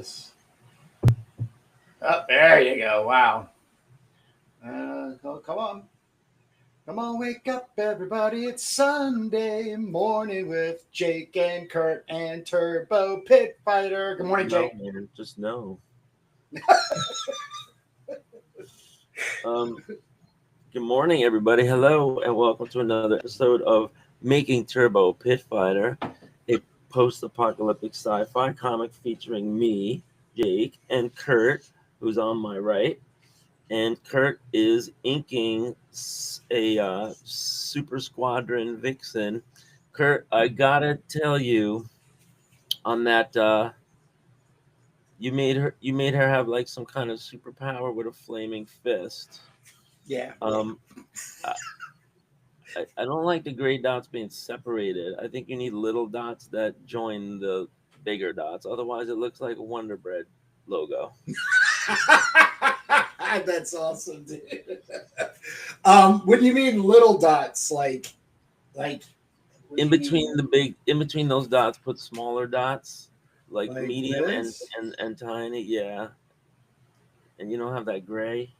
this. Oh, there you go. Wow. Come on. Come on, wake up, everybody. It's Sunday morning with Jake and Kurt and Turbo Pit Fighter. Good morning, Jake. No, man, just no. Good morning, everybody. Hello, and welcome to another episode of Making Turbo Pit Fighter, a post-apocalyptic sci-fi comic featuring me, Jake, and Kurt, who's on my right. And Kurt is inking a Super Squadron Vixen. Kurt, I gotta tell you, on that, you made her have like some kind of superpower with a flaming fist. Yeah. I don't like the gray dots being separated. I think you need little dots that join the bigger dots. Otherwise, it looks like a Wonder Bread logo. That's awesome, dude. What do you mean little dots? Like In between those dots, put smaller dots, like medium this? and tiny. Yeah. And you don't have that gray.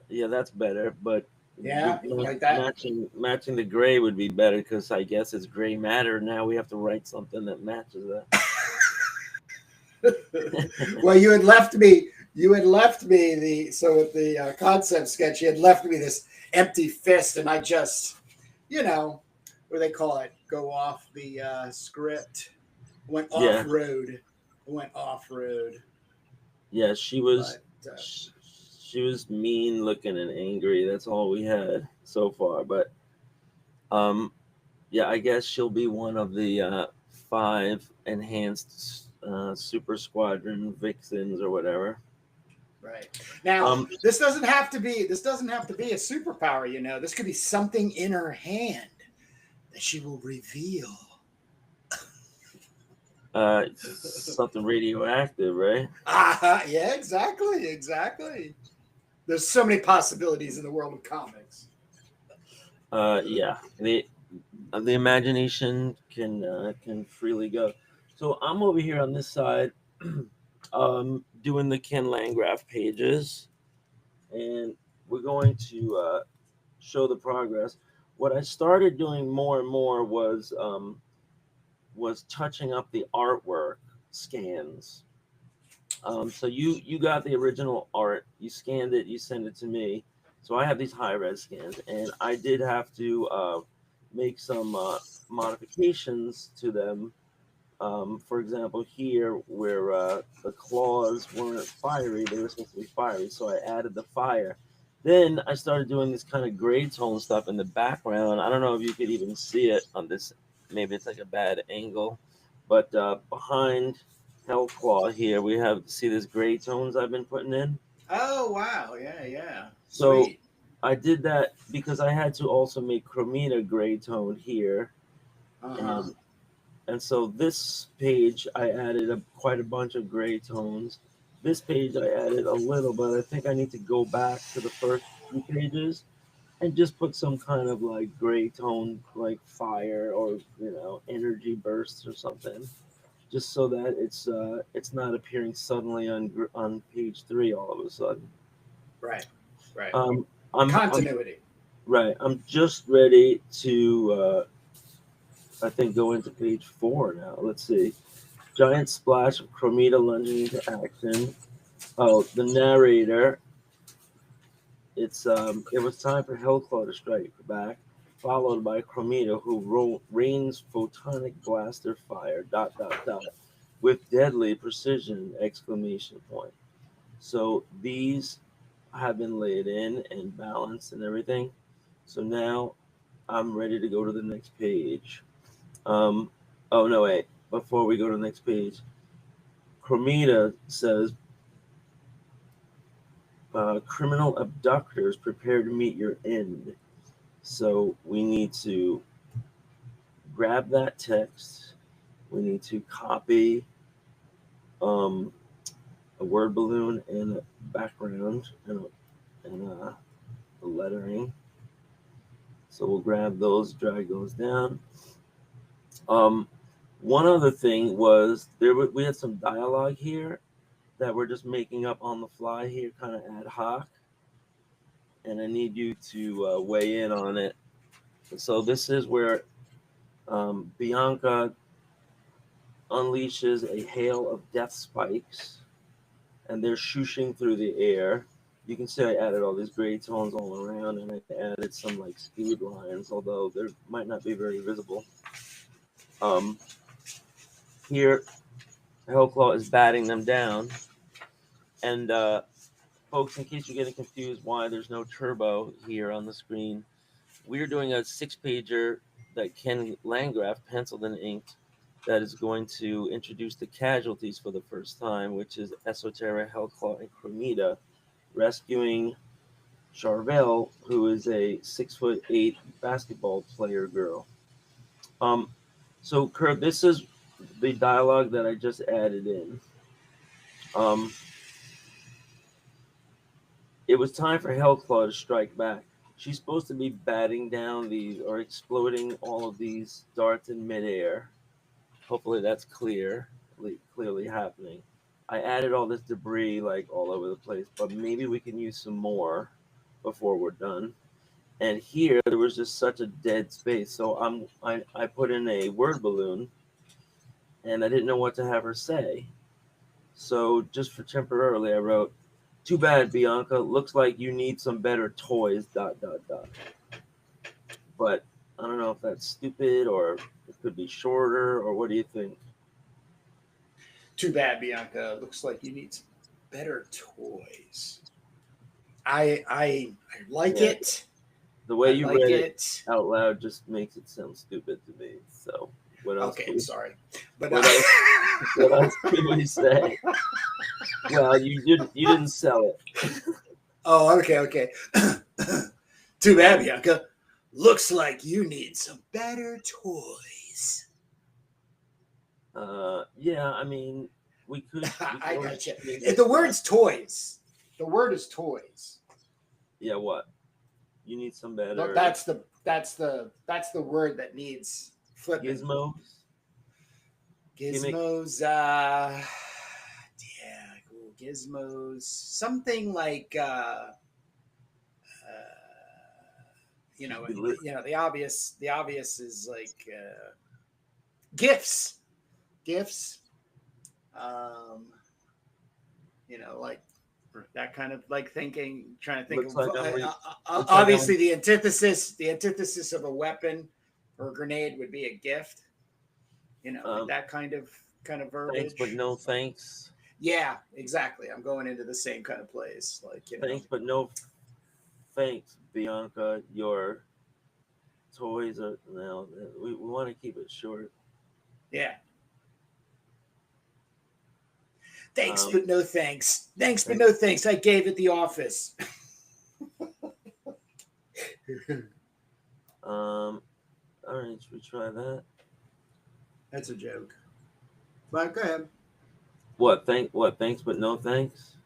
Yeah, that's better. But Yeah, like that. Matching the gray would be better because I guess it's gray matter. Now we have to write something that matches that. Well, you had left me with the concept sketch. You had left me this empty fist, and I just, what do they call it? Go off the script. Went off road. Yeah, she was. She was mean looking and angry. That's all we had so far. But yeah, I guess she'll be one of the 5 enhanced Super Squadron Vixens or whatever. Right. Now, this doesn't have to be a superpower, This could be something in her hand that she will reveal. Something radioactive, right? Yeah, exactly. There's so many possibilities in the world of comics. Yeah, the imagination can freely go. So I'm over here on this side, doing the Ken Landgraf pages, and we're going to show the progress. What I started doing more and more was touching up the artwork scans. So you got the original art, you scanned it, you sent it to me. So I have these high res scans, and I did have to make some modifications to them. For example, here where the claws weren't fiery, they were supposed to be fiery, so I added the fire. Then I started doing this kind of gray tone stuff in the background. I don't know if you could even see it on this. Maybe it's like a bad angle, but behind Hellclaw here, we see this gray tones I've been putting in. Oh, wow. Yeah. So sweet. I did that because I had to also make Chromita gray tone here. And so this page, I added quite a bunch of gray tones. This page, I added a little, but I think I need to go back to the first few pages and just put some kind of like gray tone, like fire or, energy bursts or something. Just so that it's not appearing suddenly on page 3 all of a sudden. Right. Continuity. I'm just ready to I think go into page 4 now. Let's see. Giant splash of Chromita lunging into action. Oh, the narrator. It was time for Hellclaw to strike back, followed by Chromita, who rains photonic blaster fire, ... with deadly precision, ! So these have been laid in and balanced and everything. So now I'm ready to go to the next page. Oh, no, wait. Before we go to the next page, Chromita says, criminal abductors, prepare to meet your end. So we need to grab that text. We need to copy a word balloon and a background and the lettering. So we'll grab those, drag those down. One other thing was we had some dialogue here that we're just making up on the fly here, kind of ad hoc, and I need you to weigh in on it. So this is where Bianca unleashes a hail of death spikes, and they're shooshing through the air. You can see I added all these gray tones all around, and I added some like speed lines, although they might not be very visible. Here, Hellclaw is batting them down, and folks, in case you're getting confused why there's no turbo here on the screen, we're doing a 6-pager that Ken Landgraf penciled and inked that is going to introduce the casualties for the first time, which is Esoterra, Hellclaw, and Cromita rescuing Charvel, who is a 6'8" basketball player girl. So Kurt, this is the dialogue that I just added in. It was time for Hellclaw to strike back. She's supposed to be batting down these or exploding all of these darts in midair. Hopefully that's clearly happening. I added all this debris like all over the place, but maybe we can use some more before we're done. And here there was just such a dead space, so I put in a word balloon, and I didn't know what to have her say. So just for temporarily, I wrote, "Too bad, Bianca. Looks like you need some better toys, ... But I don't know if that's stupid or it could be shorter, or what do you think? Too bad, Bianca. Looks like you need some better toys. I like it. The way you read it out loud just makes it sound stupid to me. So what else? Okay, sorry. But what else can we say? Well, you didn't sell it. Oh, okay. Too bad, Bianca. Looks like you need some better toys. Yeah, I mean, we could I got you. The word's toys. The word is toys. Yeah, what? You need some better. That's the word that needs flipping. Gizmos. Gizmos. Cool. Gizmos. Something like the obvious is like gifts. Like that kind of like thinking, trying to think of obviously the antithesis of a weapon or a grenade would be a gift. Like that kind of verbiage. Thanks, but no thanks. Yeah, exactly. I'm going into the same kind of place. Like, thanks, but no thanks, Bianca. Your toys are now. We want to keep it short. Yeah. Thanks, but no thanks. Thanks, but no thanks. I gave at the office. All right, should we try that? That's a joke. But go ahead. What? Thanks, but no thanks.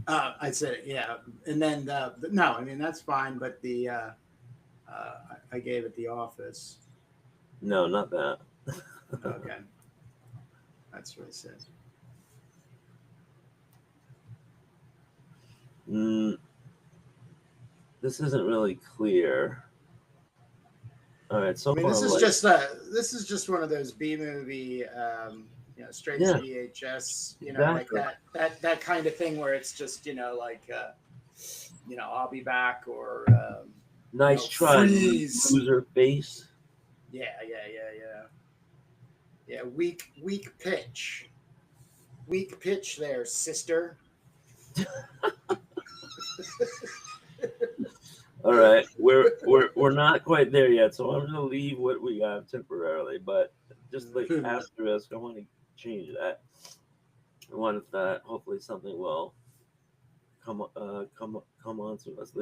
I said it, yeah. And then no, I mean that's fine. But the I gave at the office. No, not that. Okay, that's what I said. This isn't really clear. All right, so this is just one of those B movie, straight to VHS, exactly. like that kind of thing where it's just I'll be back or nice try, loser face. Yeah. Weak pitch there, sister. All right, we're not quite there yet, so I'm gonna leave what we have temporarily, but just like asterisk, I want to change that. I want that. Hopefully, something will come on to us.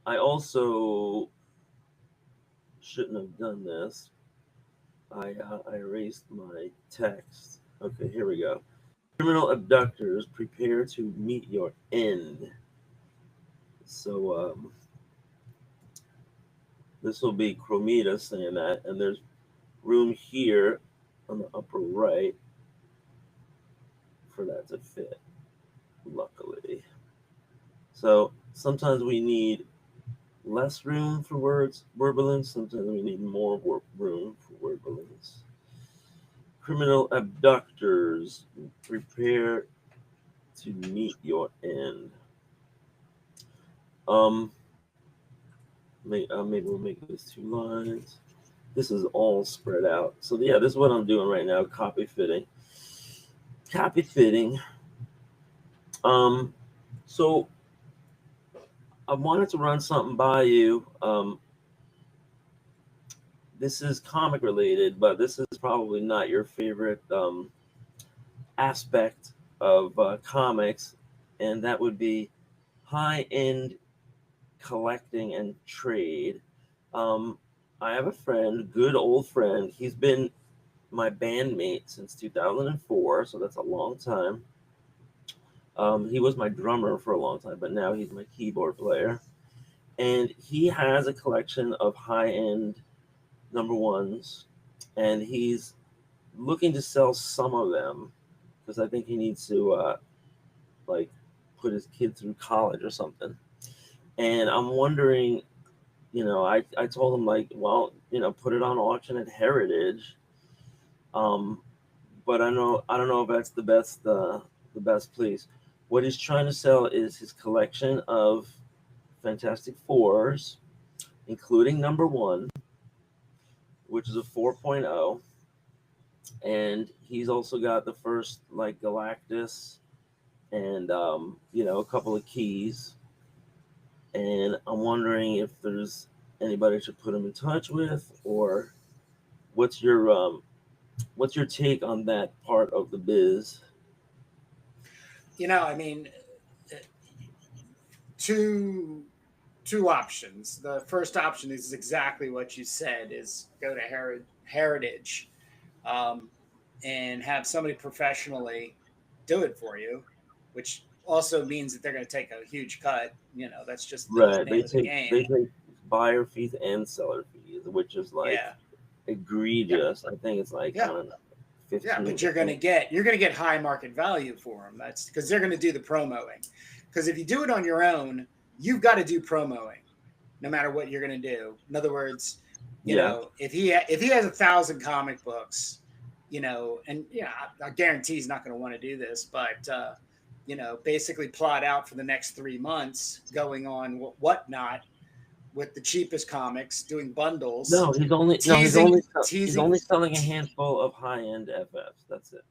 I also shouldn't have done this. I erased my text. Okay, here we go. Criminal abductors, prepare to meet your end. So this will be Cromita saying that, and there's room here on the upper right for that to fit, luckily. So sometimes we need less room for word balloons. Sometimes we need more room for word balloons. Criminal abductors, prepare to meet your end. Maybe we'll make this 2 lines. This is all spread out. So yeah, this is what I'm doing right now. Copy fitting. So I wanted to run something by you. This is comic related, but this is probably not your favorite aspect of comics, and that would be high-end collecting and trade. I have a friend, good old friend. He's been my bandmate since 2004, so that's a long time. He was my drummer for a long time, but now he's my keyboard player. And he has a collection of high-end number ones, and he's looking to sell some of them because I think he needs to like put his kid through college or something. And I'm wondering, I told him, like, well, put it on auction at Heritage. But I don't know if that's the best place. What he's trying to sell is his collection of Fantastic Fours, including number 1, which is a 4.0. And he's also got the first, like, Galactus and a couple of keys. And I'm wondering if there's anybody to put him in touch with, or what's your take on that part of the biz? I mean, two options. The first option is exactly what you said: is go to Heritage, and have somebody professionally do it for you, which also means that they're going to take a huge cut. That's just the Right. name of the game. They take buyer fees and seller fees, which is like egregious. I think it's like, I don't know, 15. But you're going to get high market value for them. That's because they're going to do the promoing. Because if you do it on your own, you've got to do promoing, no matter what you're going to do. In other words, if he has 1,000 comic books, I guarantee he's not going to want to do this, but basically plot out for the next 3 months going on whatnot with the cheapest comics, doing bundles. No, he's only selling a handful of high-end FFs. That's it.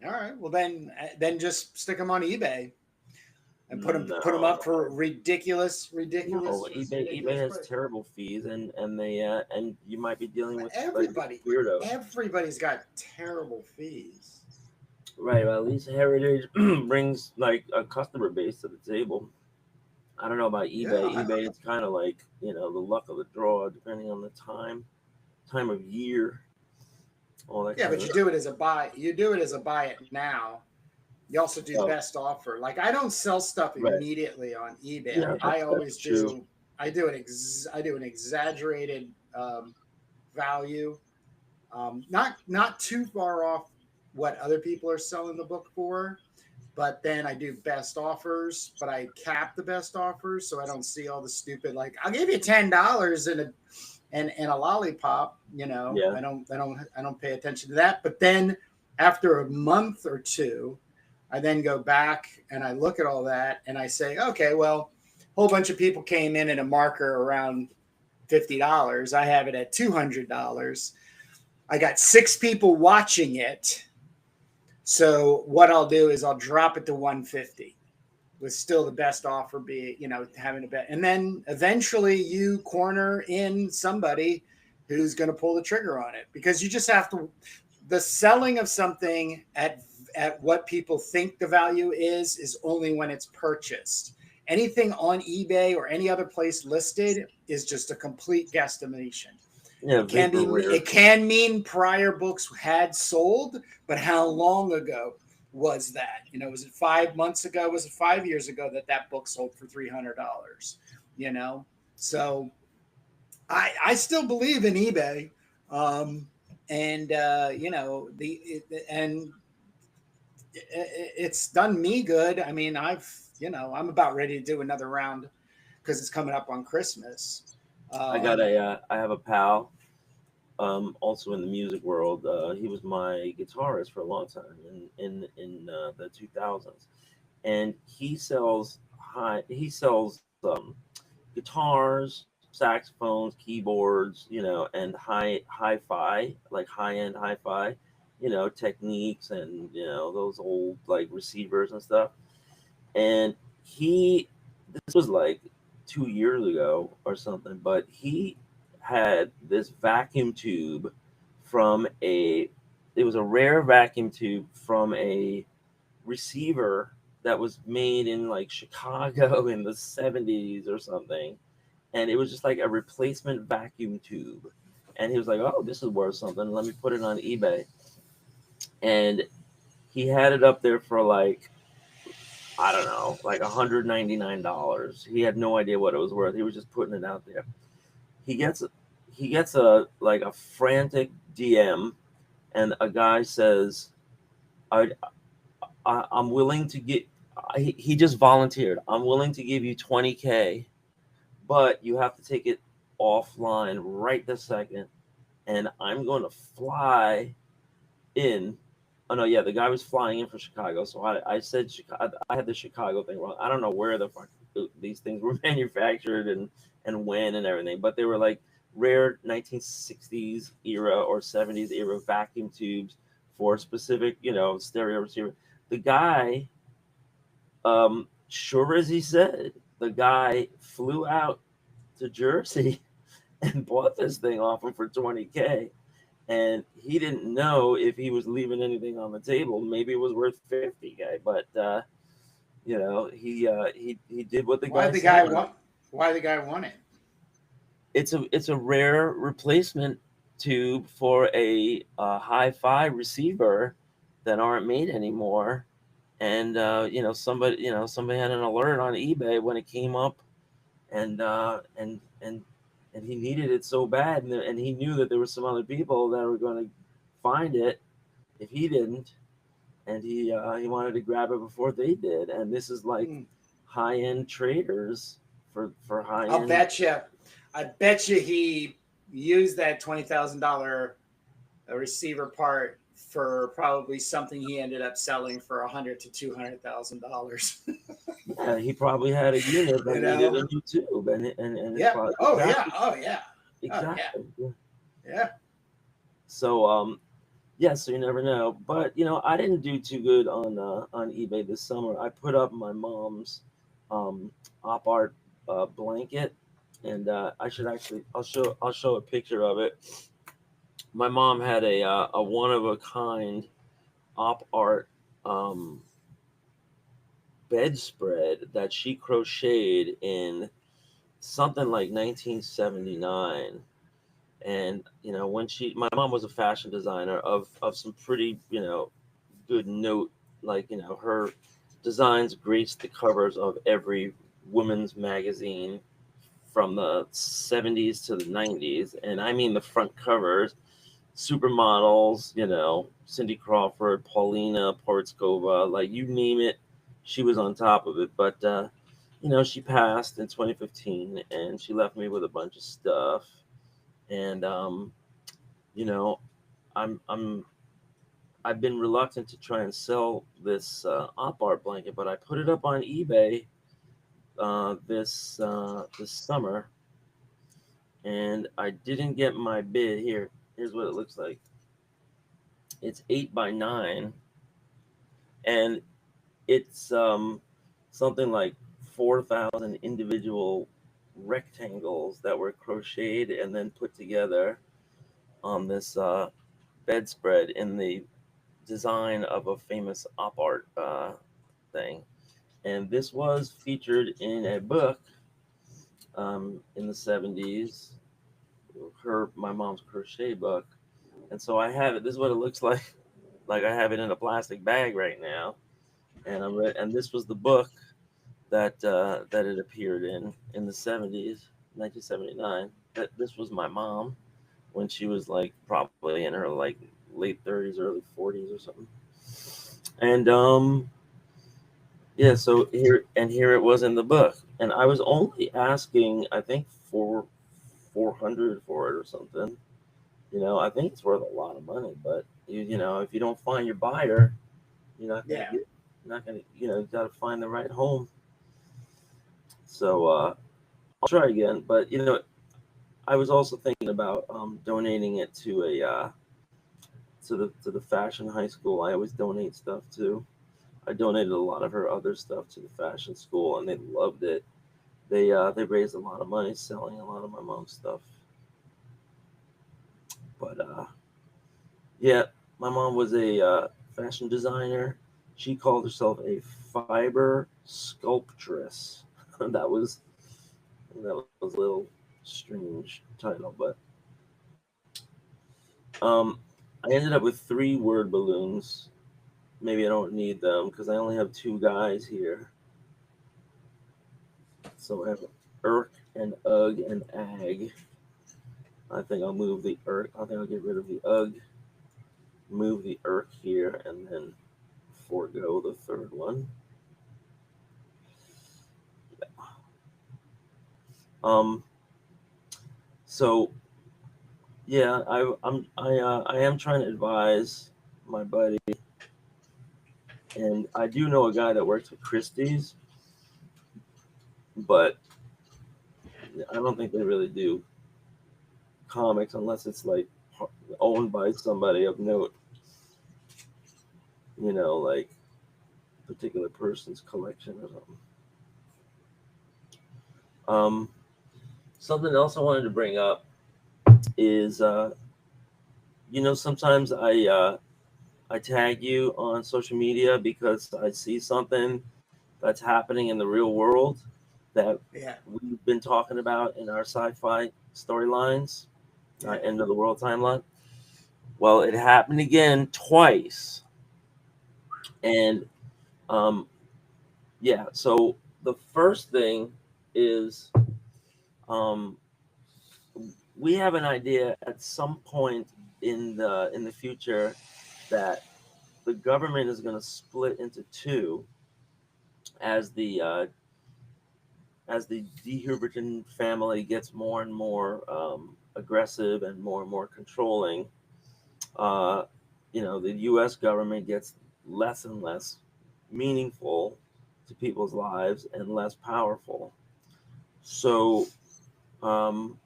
All right. Well, then just stick them on eBay and put them up for ridiculous. No, eBay has terrible fees, and you might be dealing with everybody. Like weirdo. Everybody's got terrible fees. Right. Well, at least Heritage brings like a customer base to the table. I don't know about eBay. eBay, it's kind of like, the luck of the draw, depending on the time of year. All that. Yeah, but you do it as a buy. You do it as a buy it now. You also do best offer. Like, I don't sell stuff immediately on eBay. Yeah, I always do. I do an exaggerated value, not too far off what other people are selling the book for. But then I do best offers, but I cap the best offers so I don't see all the stupid, like, I'll give you $10 and a lollipop. Yeah. I don't pay attention to that. But then after a month or two, I then go back and I look at all that and I say, okay, well, a whole bunch of people came in at a marker around $50. I have it at $200. I got 6 people watching it. So what I'll do is I'll drop it to $150 with still the best offer having a bet. And then eventually you corner in somebody who's going to pull the trigger on it, because you just have to, the selling of something at what people think the value is only when it's purchased. Anything on eBay or any other place listed is just a complete guesstimation. Yeah, it can mean prior books had sold, but how long ago was that? Was it 5 months ago? Was it 5 years ago that book sold for $300? So I still believe in eBay. And and it's done me good. I mean, I'm about ready to do another round because it's coming up on Christmas. I have a pal, also in the music world. He was my guitarist for a long time in the 2000s, and he sells guitars, saxophones, keyboards, and hi-fi, like high-end hi-fi, techniques, and those old like receivers and stuff. And this was like 2 years ago or something, but he had this vacuum tube from a it was a rare vacuum tube from a receiver that was made in like Chicago in the 70s or something. And it was just like a replacement vacuum tube. And he was like, "Oh, this is worth something. Let me put it on eBay." And he had it up there for like, I don't know, like $199. He had no idea what it was worth. He was just putting it out there. He gets a like a frantic DM, and a guy says, I, I'm willing to get." He just volunteered. "I'm willing to give you 20K, but you have to take it offline right this second, and I'm going to fly in." Oh no, yeah, the guy was flying in from Chicago. So I said Chicago. I had the Chicago thing wrong. I don't know where the fuck these things were manufactured and when and everything, but they were like rare 1960s era or 70s era vacuum tubes for specific, stereo receiver. The guy, sure as he said, the guy flew out to Jersey and bought this thing off him for 20K. And he didn't know if he was leaving anything on the table. Maybe it was worth 50K, but he did what the Why guy the said. guy want? Why the guy want it? It's a rare replacement tube for a hi-fi receiver that aren't made anymore. And somebody had an alert on eBay when it came up, and and he needed it so bad, and he knew that there were some other people that were going to find it if he didn't, and he wanted to grab it before they did. And this is like high end traders for high I'll end. bet you. I bet you he used that $20,000 receiver part for probably something he ended up selling for $100,000 to $200,000. Yeah, he probably had a unit that needed a new tube, and it's Yeah. probably Oh exactly, yeah. Oh yeah. exactly. Oh yeah. Yeah. So yeah, so you never know. But I didn't do too good on eBay this summer. I put up my mom's op art blanket, and I should actually I'll show a picture of it. My mom had a one of a kind op art um, bedspread that she crocheted in something like 1979. And when my mom was a fashion designer of some pretty good note. Like her designs graced the covers of every women's magazine from the 70s to the 90s, and I mean the front covers. Supermodels, Cindy Crawford, Paulina Porizkova, like you name it, she was on top of it. But she passed in 2015, and she left me with a bunch of stuff. And you know, I'm I've been reluctant to try and sell this op art blanket, but I put it up on eBay this summer, and I didn't get my bid. Here's what it looks like. It's 8 by 9, and it's something like 4,000 individual rectangles that were crocheted and then put together on this bedspread in the design of a famous op art thing. And this was featured in a book in the 70s, my mom's crochet book. And so I have it. This is what it looks like. Like I have it in a plastic bag right now. And and this was the book that it appeared in the 70s, 1979. That this was my mom. when she was like probably in her like late 30s, early 40s or something. And yeah, so here it was in the book, and I was only asking, I think, for 400 for it or something. I think it's worth a lot of money, but if you don't find your buyer, Yeah. you're not gonna, you got to find the right home. So I'll try again, but I was also thinking about donating it to the fashion high school. I always donate stuff to. I donated a lot of her other stuff to the fashion school, and they loved it. They raised a lot of money selling a lot of my mom's stuff. But yeah, my mom was a fashion designer. She called herself a fiber sculptress. that was a little strange title, but I ended up with 3 word balloons. Maybe I don't need them because I only have 2 guys here. So I have Irk and Ugg and Ag. I think I'll move the Irk. I think I'll get rid of the Ugg, move the Irk here, and then forego the third one. Um. So yeah, I am trying to advise my buddy, and I do know a guy that works with Christie's, but I don't think they really do comics unless it's like owned by somebody of note. Like a particular person's collection or something. Something else I wanted to bring up is, sometimes I tag you on social media because I see something that's happening in the real world that Yeah. we've been talking about in our sci-fi storylines, our end of the world timeline. Well, it happened again twice, and um, yeah. So the first thing is, um, we have an idea at some point in the future that the government is going to split into two as the Dehuberton family gets more and more aggressive and more controlling. Uh, the U.S. government gets less and less meaningful to people's lives and less powerful. So, um,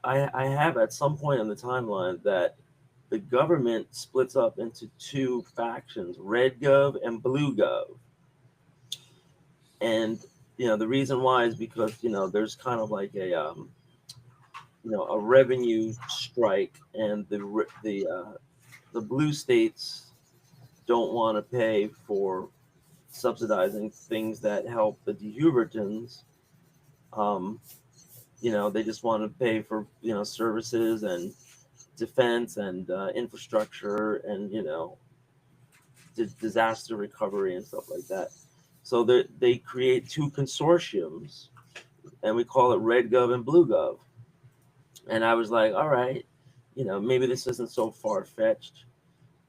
I have at some point in the timeline that the government splits up into 2 factions, red gov and blue gov. And the reason why is because there's kind of like a revenue strike, and the blue states don't want to pay for subsidizing things that help the Dehubertons. um they just want to pay for services and defense and infrastructure and disaster recovery and stuff like that. So they create 2 consortiums, and we call it Red Gov and Blue Gov. And I was like, all right, maybe this isn't so far fetched,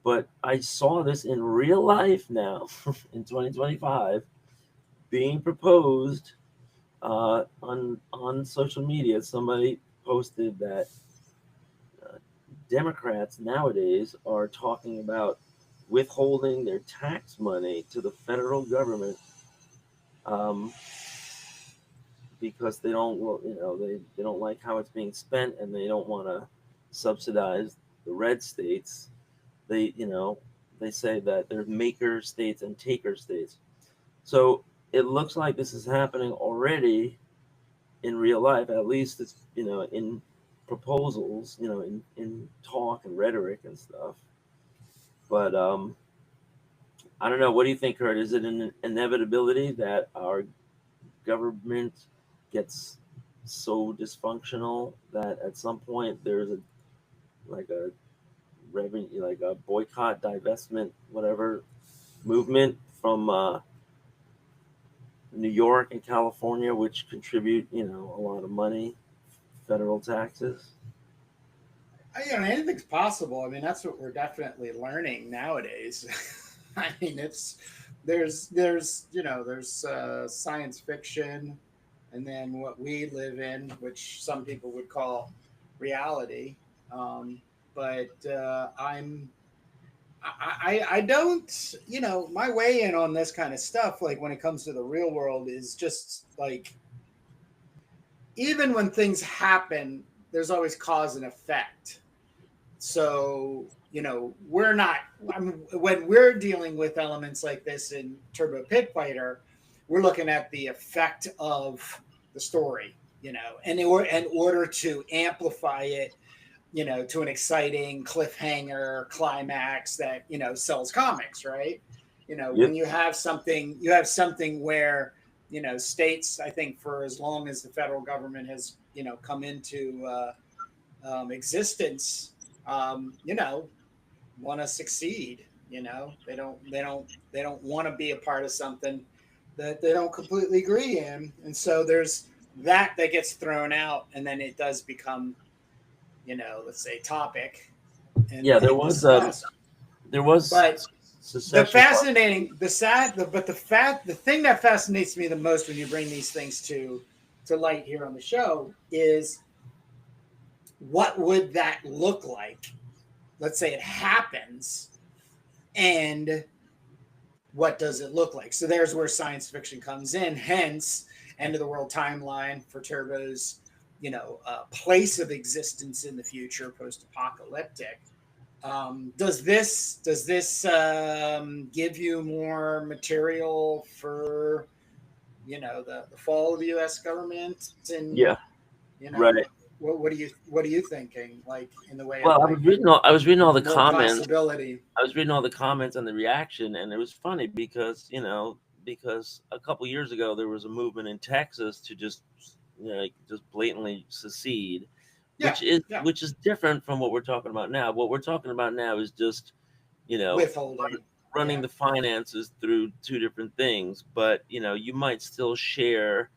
but I saw this in real life now in 2025 being proposed on social media. Somebody posted that uh, Democrats nowadays are talking about withholding their tax money to the federal government, um, because they don't, well, they don't like how it's being spent, and they don't want to subsidize the red states. They say that they're maker states and taker states. So it looks like this is happening already in real life. At least it's in proposals, in talk and rhetoric and stuff. But I don't know. What do you think, Kurt? Is it an inevitability that our government gets so dysfunctional that at some point there's a revenue, like a boycott, divestment, whatever movement from New York and California, which contribute a lot of money federal taxes? Anything's possible. I mean, that's what we're definitely learning nowadays. I mean, there's science fiction, and then what we live in, which some people would call reality. But I don't, my way in on this kind of stuff, like when it comes to the real world, is just like, even when things happen, there's always cause and effect. So, we're not, when we're dealing with elements like this in Turbo Pit Fighter, we're looking at the effect of the story, in order to amplify it, to an exciting cliffhanger climax that, sells comics, right? Yep. When you have something where, states, I think for as long as the federal government has, come into existence, want to succeed. They don't want to be a part of something that they don't completely agree in, and so there's that gets thrown out, and then it does become, let's say, topic. And yeah, there was but secession. the thing that fascinates me the most when you bring these things to light here on the show is, what would that look like? Let's say it happens, and what does it look like? So there's where science fiction comes in. Hence, end of the world timeline for Turbo's, place of existence in the future, post-apocalyptic. Does this give you more material for, the fall of the U.S. government? And Yeah, right. What are you thinking? Like, in the way Well, of, I was reading all the comments. possibility. I was reading all the comments and the reaction, and it was funny because because a couple years ago there was a movement in Texas to just just blatantly secede, which is different from what we're talking about now. What we're talking about now is just Withholding. running the finances through two different things, but you might still share.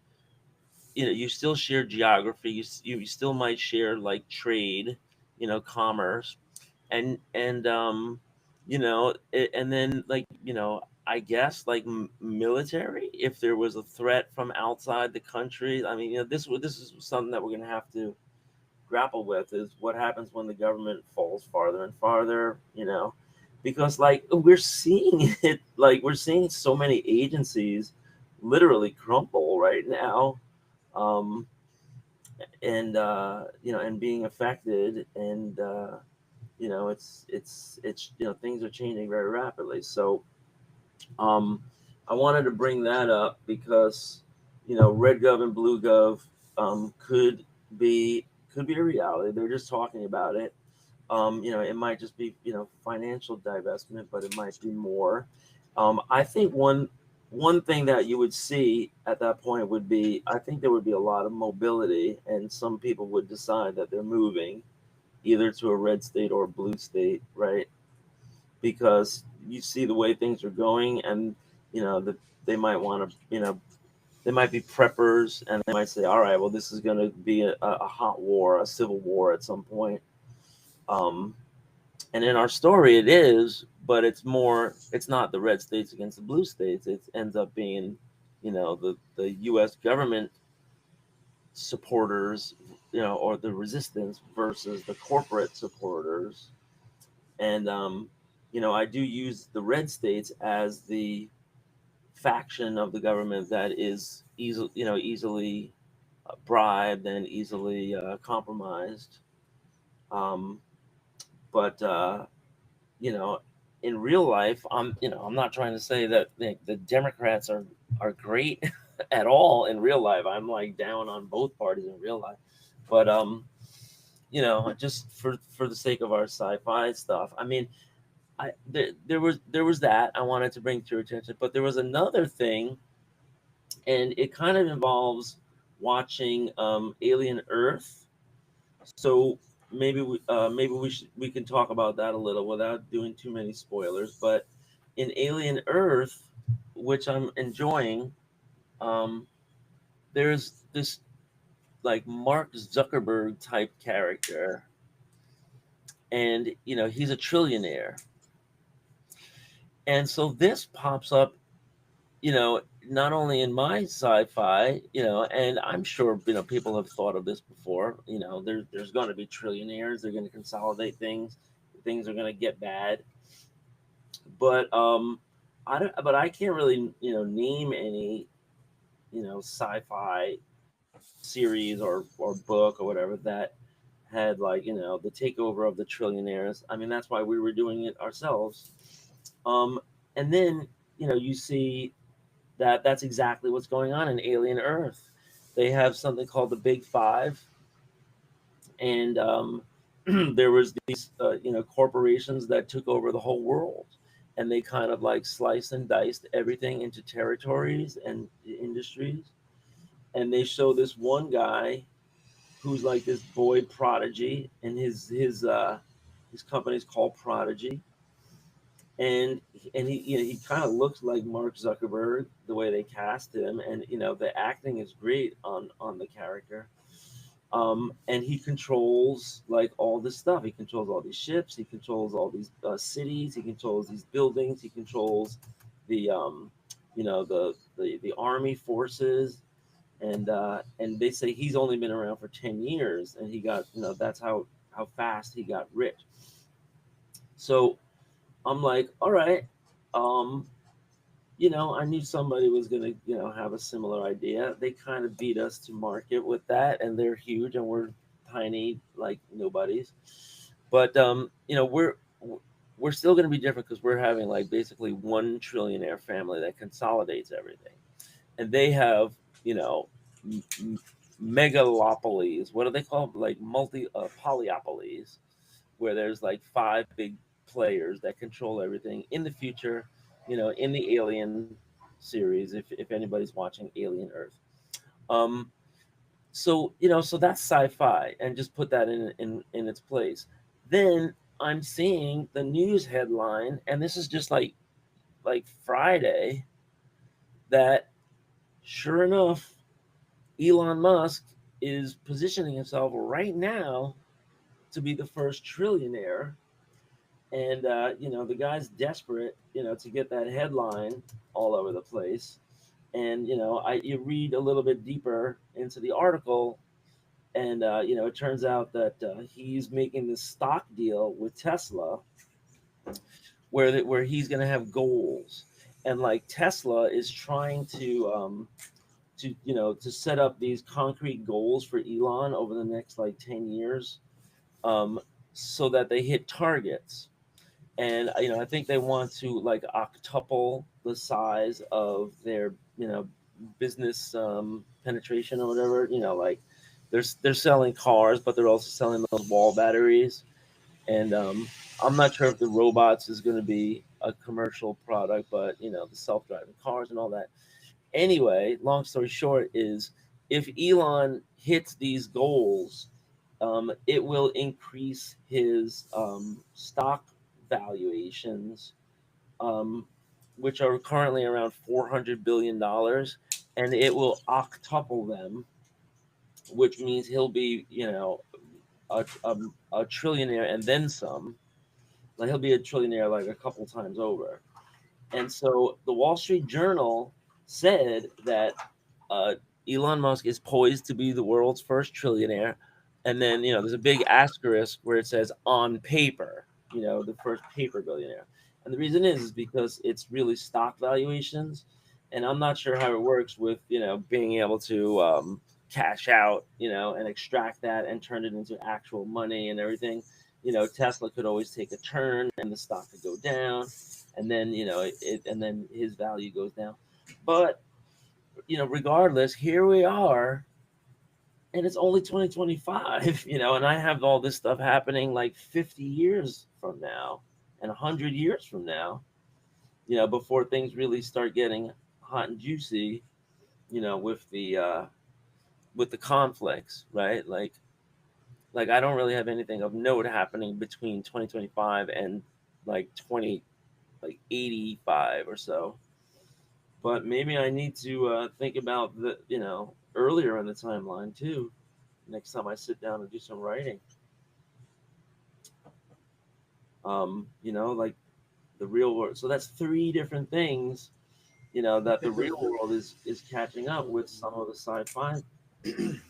You still share geography. You still might share like trade, commerce, and and then like I guess like military, if there was a threat from outside the country. I mean, this is something that we're going to have to grapple with, is what happens when the government falls farther and farther. Because like we're seeing it, like we're seeing so many agencies literally crumble right now. And and being affected, and it's things are changing very rapidly. So I wanted to bring that up because red gov and blue gov could be a reality. They're just talking about it. It might just be financial divestment, but it might be more. I think one thing that you would see at that point would be, I think there would be a lot of mobility, and some people would decide that they're moving either to a red state or a blue state, right? Because you see the way things are going, and they might want to, they might be preppers, and they might say, all right, well, this is going to be a hot war, a civil war at some point. And in our story, it is, but it's not the red states against the blue states. It ends up being, the U.S. government supporters, or the resistance versus the corporate supporters. And, I do use the red states as the faction of the government that is easily bribed and easily compromised. But in real life, I'm not trying to say that the Democrats are great at all in real life. I'm like down on both parties in real life, but just for the sake of our sci-fi stuff, I mean, there was that I wanted to bring to your attention, but there was another thing, and it kind of involves watching Alien Earth. So maybe we can talk about that a little without doing too many spoilers. But in Alien Earth, which I'm enjoying, there's this like Mark Zuckerberg type character, and he's a trillionaire, and so this pops up, not only in my sci-fi, and I'm sure people have thought of this before. There's going to be trillionaires. They're going to consolidate things. Things are going to get bad, but I don't. But I can't really name any sci-fi series or book or whatever that had like the takeover of the trillionaires. I mean, that's why we were doing it ourselves. And then you see that that's exactly what's going on in Alien Earth. They have something called the Big Five, and there was these corporations that took over the whole world, and they kind of like sliced and diced everything into territories and industries. And they show this one guy who's like this boy prodigy, and his company's called Prodigy, and he kind of looks like Mark Zuckerberg the way they cast him, and the acting is great on the character. And he controls like all this stuff. He controls all these ships. He controls all these cities. He controls these buildings. He controls the the army forces, and they say he's only been around for 10 years, and he got that's how fast he got rich. So I'm like, all right, um, I knew somebody was gonna have a similar idea. They kind of beat us to market with that, and they're huge, and we're tiny like nobodies. But we're still gonna be different because we're having like basically one trillionaire family that consolidates everything, and they have m- m- megalopolies. What do they call them? Like multi polyopolies, where there's like five big players that control everything in the future. In the Alien series, if anybody's watching Alien Earth. Um, so so that's sci-fi, and just put that in its place. Then I'm seeing the news headline, and this is just like Friday, that sure enough, Elon Musk is positioning himself right now to be the first trillionaire. And the guy's desperate, to get that headline all over the place. And you read a little bit deeper into the article, and it turns out that he's making this stock deal with Tesla, where he's going to have goals, and like Tesla is trying to set up these concrete goals for Elon over the next like 10 years, so that they hit targets. And I think they want to like octuple the size of their business penetration or whatever. Like they're selling cars, but they're also selling those wall batteries. And I'm not sure if the robots is going to be a commercial product, but the self-driving cars and all that. Anyway, long story short is, if Elon hits these goals, it will increase his stock valuations, um, which are currently around $400 billion, and it will octuple them, which means he'll be, a trillionaire and then some. Like he'll be a trillionaire like a couple times over. And so the Wall Street Journal said that uh, Elon Musk is poised to be the world's first trillionaire. And then, there's a big asterisk where it says on paper, the first paper billionaire. And the reason is because it's really stock valuations. And I'm not sure how it works with, being able to cash out, and extract that and turn it into actual money and everything. Tesla could always take a turn and the stock could go down. And then, and then his value goes down. But regardless, here we are, and it's only 2025, and I have all this stuff happening like 50 years from now and 100 years from now, before things really start getting hot and juicy, with the conflicts, right? Like I don't really have anything of note happening between 2025 and like 20 like 85 or so. But maybe I need to think about the earlier in the timeline too. next time I sit down and do some writing. Like the real world. So that's 3 different things, that the real world is catching up with some of the sci-fi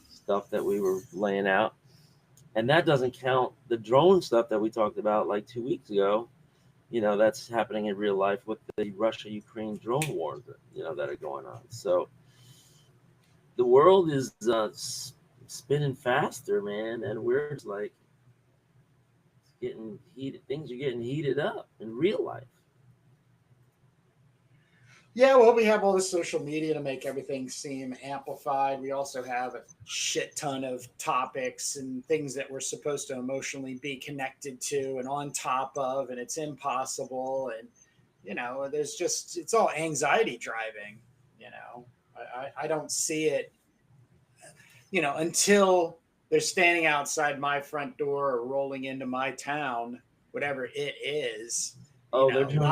stuff that we were laying out. And that doesn't count the drone stuff that we talked about like 2 weeks ago. That's happening in real life with the Russia-Ukraine drone wars, that are going on. So the world is spinning faster, man, and we're just like getting heated. Things are getting heated up in real life. Yeah, well, we have all this social media to make everything seem amplified. We also have a shit ton of topics and things that we're supposed to emotionally be connected to and on top of, and it's impossible. And, it's all anxiety driving, I don't see it, until they're standing outside my front door or rolling into my town, whatever it is. They're doing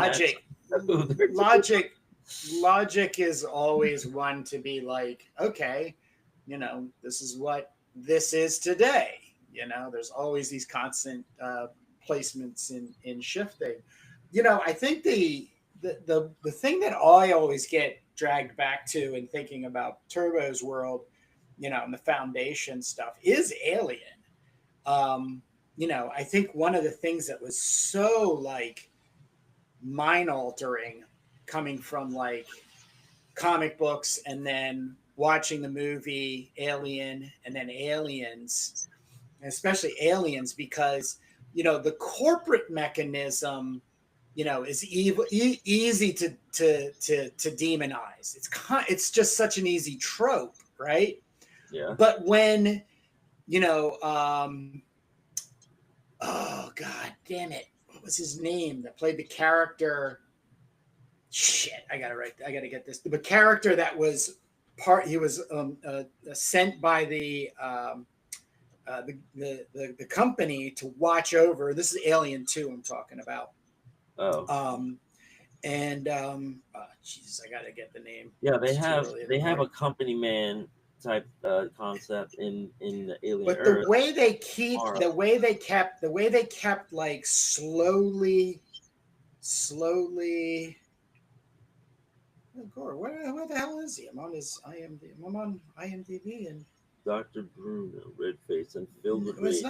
Logic is always one to be like, okay, this is what this is today. There's always these constant placements in shifting. I think the thing that I always get dragged back to in thinking about Turbo's world, and the Foundation stuff is Alien. I think one of the things that was so like mind altering coming from like comic books and then watching the movie Alien and then Aliens, and especially Aliens, because the corporate mechanism is easy to demonize. It's just such an easy trope, right? Yeah. But when oh god damn it, what was his name that played the character? Shit, I gotta get this. The character that was he was sent by the company to watch over. This is Alien 2 I'm talking about. Oh. Jesus, I gotta get the name. Yeah, they have a company man type concept in the Alien. But Earth. the way they kept like slowly. Oh, God, where the hell is he? I'm on his IMDb. I'm on IMDb and Dr. Bruno, red-faced and filled with rage,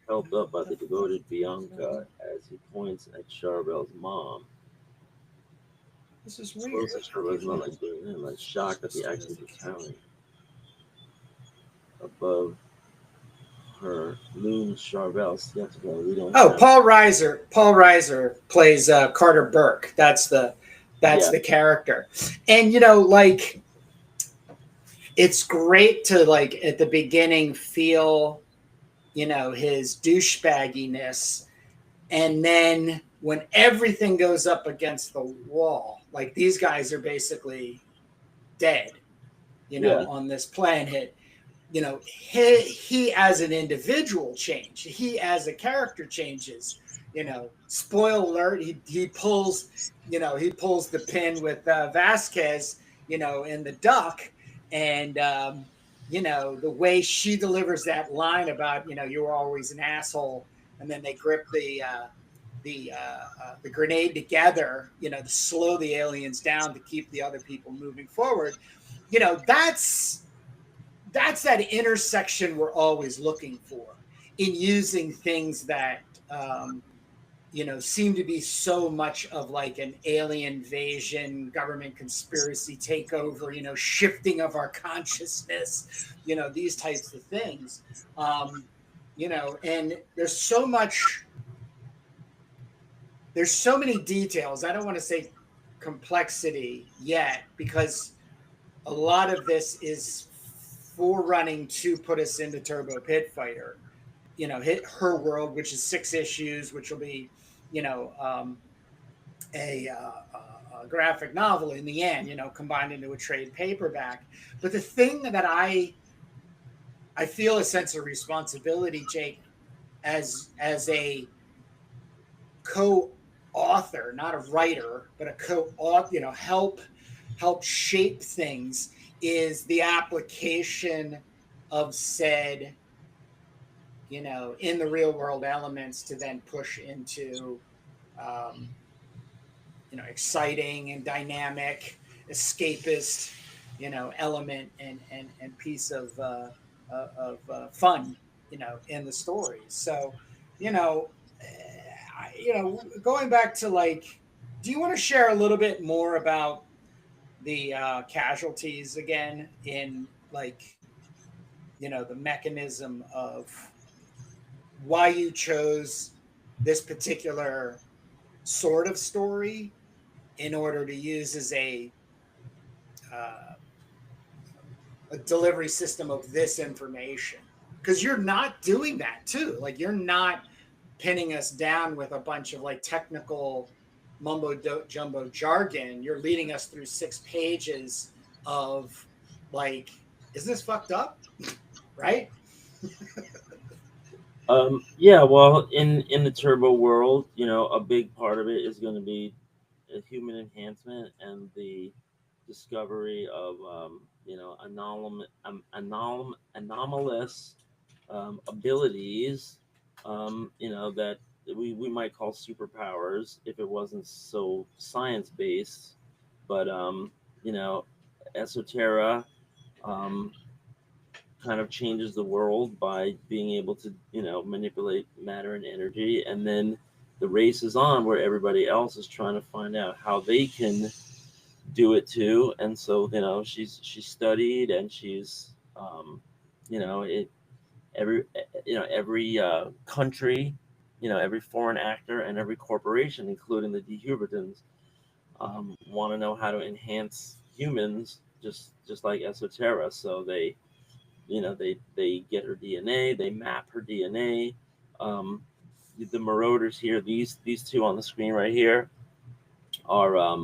helped up by the devoted Bianca as he points at Charbel's mom. This is weird. Charbel's mom like shocked at the actions of talent. Above her looms Charbel skeptical. Paul Reiser plays Carter Burke. That's the character. And it's great to like at the beginning feel his douchebagginess, and then when everything goes up against the wall, like these guys are basically dead on this planet, he as an individual change, he as a character changes. Spoiler alert, he pulls the pin with Vasquez in the duck, and the way she delivers that line about you're always an asshole, and then they grip the grenade together to slow the aliens down to keep the other people moving forward. That's that intersection we're always looking for in using things that seem to be so much of like an alien invasion, government conspiracy takeover, shifting of our consciousness, these types of things. And there's so many details. I don't want to say complexity yet, because a lot of this is forerunning to put us into Turbo Pit Fighter. Hit her world, which is 6 issues, which will be, a graphic novel in the end, combined into a trade paperback. But the thing that I feel a sense of responsibility, Jake, as a co-author, not a writer, but a co-author, help shape things, is the application of said in the real world elements to then push into, um, exciting and dynamic, escapist, element and piece of fun, in the stories. So, you know, going back to like, do you want to share a little bit more about the casualties again in like, the mechanism of why you chose this particular sort of story in order to use as uh, a delivery system of this information? Because you're not doing that too. Like, you're not pinning us down with a bunch of like technical mumbo jumbo jargon. You're leading us through 6 pages of like, is this fucked up? Right? Yeah, well, in the turbo world, a big part of it is going to be human enhancement and the discovery of anomalous abilities, that we might call superpowers if it wasn't so science based, but you know, Esoterra um, kind of changes the world by being able to manipulate matter and energy, and then the race is on where everybody else is trying to find out how they can do it too. And so she's studied, and she's it every every country, every foreign actor and every corporation, including the Dehubertans, want to know how to enhance humans, just like Esoterra. So they get her DNA, they map her DNA. Um, the Marauders here, these two on the screen right here, are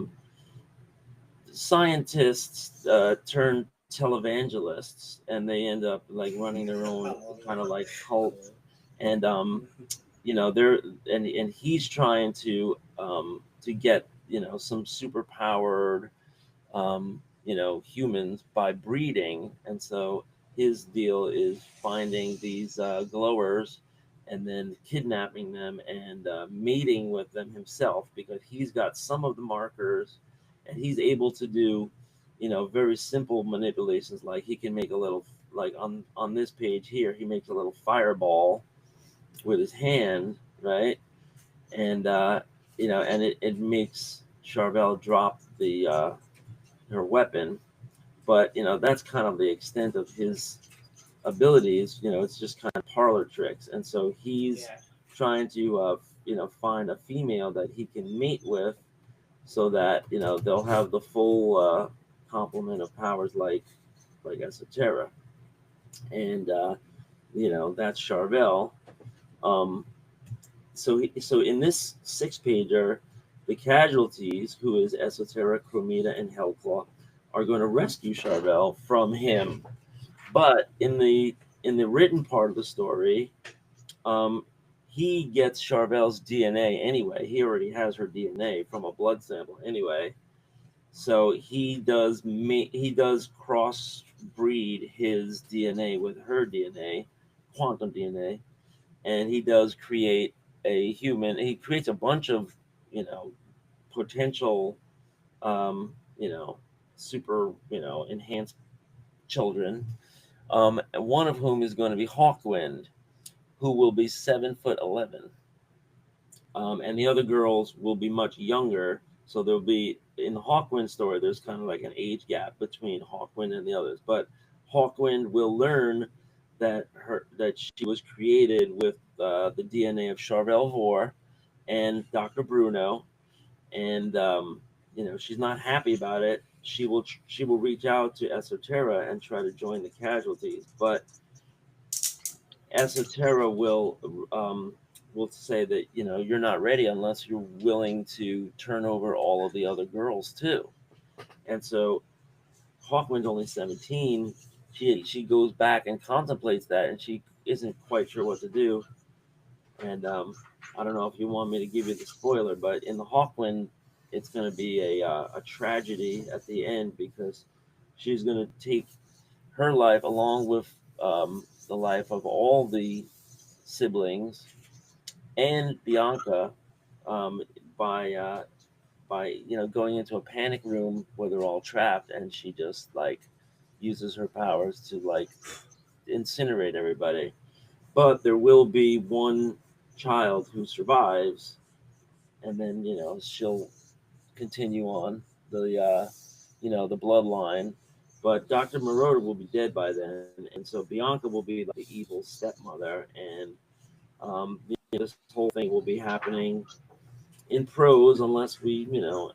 scientists turned televangelists, and they end up like running their own kind of like cult. And they're and he's trying to get some super powered humans by breeding. And so his deal is finding these glowers and then kidnapping them and mating with them himself, because he's got some of the markers, and he's able to do very simple manipulations. Like he can make a little, like on this page here, he makes a little fireball with his hand, right? And and it makes Charvel drop the her weapon. But that's kind of the extent of his abilities. It's just kind of parlor tricks. And so he's trying to find a female that he can mate with, so that they'll have the full complement of powers like Esoterra. And that's Charvel. um so in this 6 pager, the casualties, who is Esoteric, Chromita, and Hellclaw, are going to rescue Charvel from him. But in the written part of the story, um, he gets Charvel's DNA anyway. He already has her DNA from a blood sample anyway. So he does crossbreed his DNA with her DNA, quantum DNA, and he does create a human. He creates a bunch of you know potential you know super enhanced children, one of whom is going to be Hawkwind, who will be 7'11", and the other girls will be much younger. So there'll be, in the Hawkwind story, there's kind of like an age gap between Hawkwind and the others. But Hawkwind will learn that she was created with the DNA of Charvel Vore and Dr. Bruno, and she's not happy about it. She will reach out to Esoterra and try to join the casualties, but Esoterra will say that you're not ready unless you're willing to turn over all of the other girls too. And so Hawkwind's only 17. She goes back and contemplates that, and she isn't quite sure what to do. And I don't know if you want me to give you the spoiler, but in the Hawkwind, it's going to be a tragedy at the end, because she's going to take her life along with the life of all the siblings and Bianca by going into a panic room where they're all trapped, and she just like uses her powers to like incinerate everybody. But there will be one child who survives, and then she'll continue on the bloodline. But Dr. Moroder will be dead by then, and so Bianca will be like the evil stepmother, and this whole thing will be happening in prose, unless we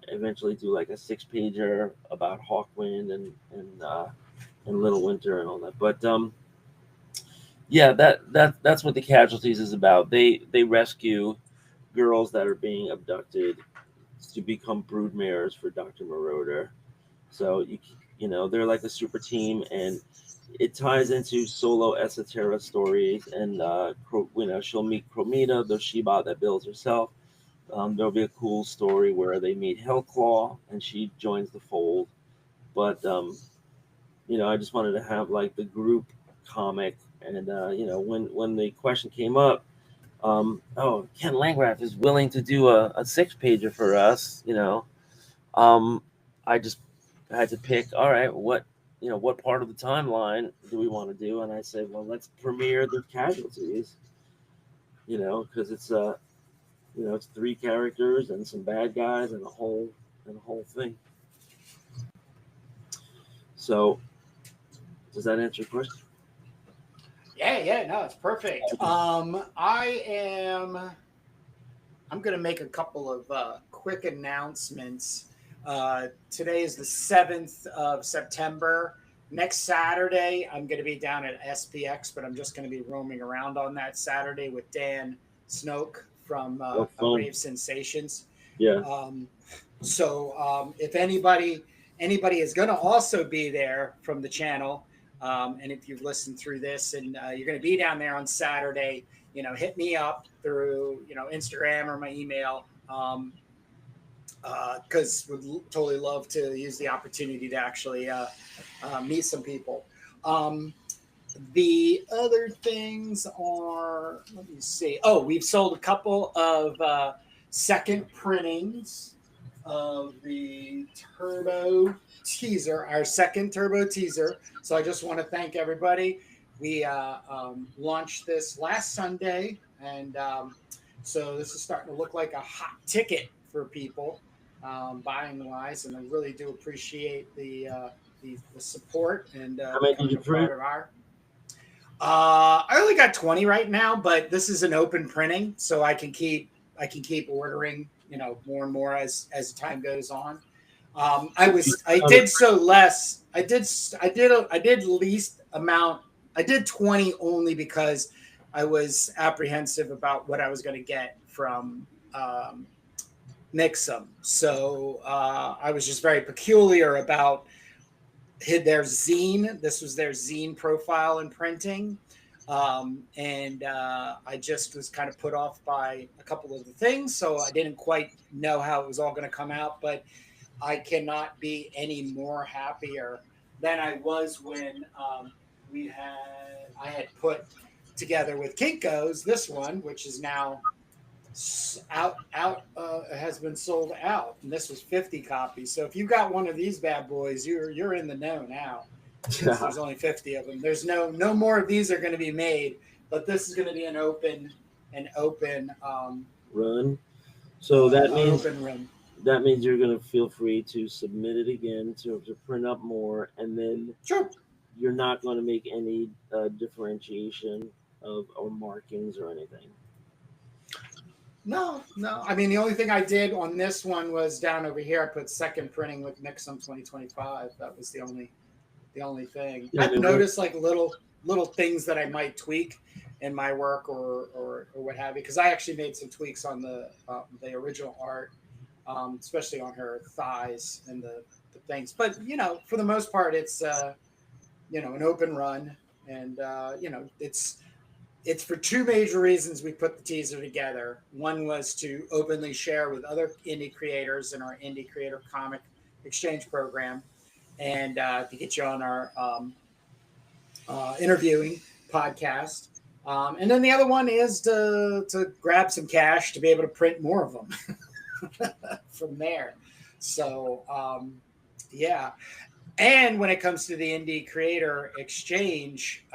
eventually do like a 6-pager about Hawkwind and Little Winter and all that. But yeah, that's what the Casualties is about. They rescue girls that are being abducted to become broodmares for Dr. Moroder. So they're like a super team, and it ties into solo Esoterra stories. And she'll meet Cromita, the Shebot that builds herself. There'll be a cool story where they meet Hellclaw, and she joins the fold. But I just wanted to have like the group comic, and when the question came up, Ken Landgraf is willing to do a 6-pager for us. I just had to pick. All right, what part of the timeline do we want to do? And I said, well, let's premiere the Casualties. Because it's it's 3 characters and some bad guys and a whole thing. So, does that answer your question? Yeah, no, it's perfect. I'm going to make a couple of quick announcements. Today is the 7th of September. Next Saturday, I'm going to be down at SPX, but I'm just going to be roaming around on that Saturday with Dan Snoke from Rave Sensations. Yeah. So if anybody is going to also be there from the channel, and if you've listened through this and you're going to be down there on Saturday, hit me up through Instagram or my email, because would totally love to use the opportunity to actually meet some people. The other things are, let me see. Oh, we've sold a couple of second printings of the Turbo teaser, our second Turbo teaser. So I just want to thank everybody. We launched this last Sunday, and so this is starting to look like a hot ticket for people buying wise, and I really do appreciate the support and how many did you print? I only got 20 right now, but this is an open printing, so I can keep ordering, more and more as time goes on. I did 20 only because I was apprehensive about what I was going to get from Nixum. So I was just very peculiar about their zine. This was their zine profile and printing. And I just was kind of put off by a couple of the things. So I didn't quite know how it was all going to come out, but I cannot be any more happier than I was when I had put together with Kinko's this one, which is now has been sold out, and this was 50 copies. So if you got one of these bad boys, you're in the know now. Yeah. There's only 50 of them. There's no more of these are going to be made, but this is going to be an open run. So that means open run. That means you're going to feel free to submit it again to print up more, and then sure. You're not going to make any differentiation or markings or anything. No. I mean, the only thing I did on this one was down over here. I put second printing with Nixum 2025. That was the only thing. Yeah, I've noticed like little things that I might tweak in my work or what have you, because I actually made some tweaks on the original art, especially on her thighs and the things. But for the most part, it's an open run, and it's for 2 major reasons we put the teaser together. One was to openly share with other indie creators in our Indie Creator Comic Exchange program, and to get you on our interviewing podcast. And then the other one is to grab some cash to be able to print more of them from there. So, yeah. And when it comes to the Indie Creator Exchange,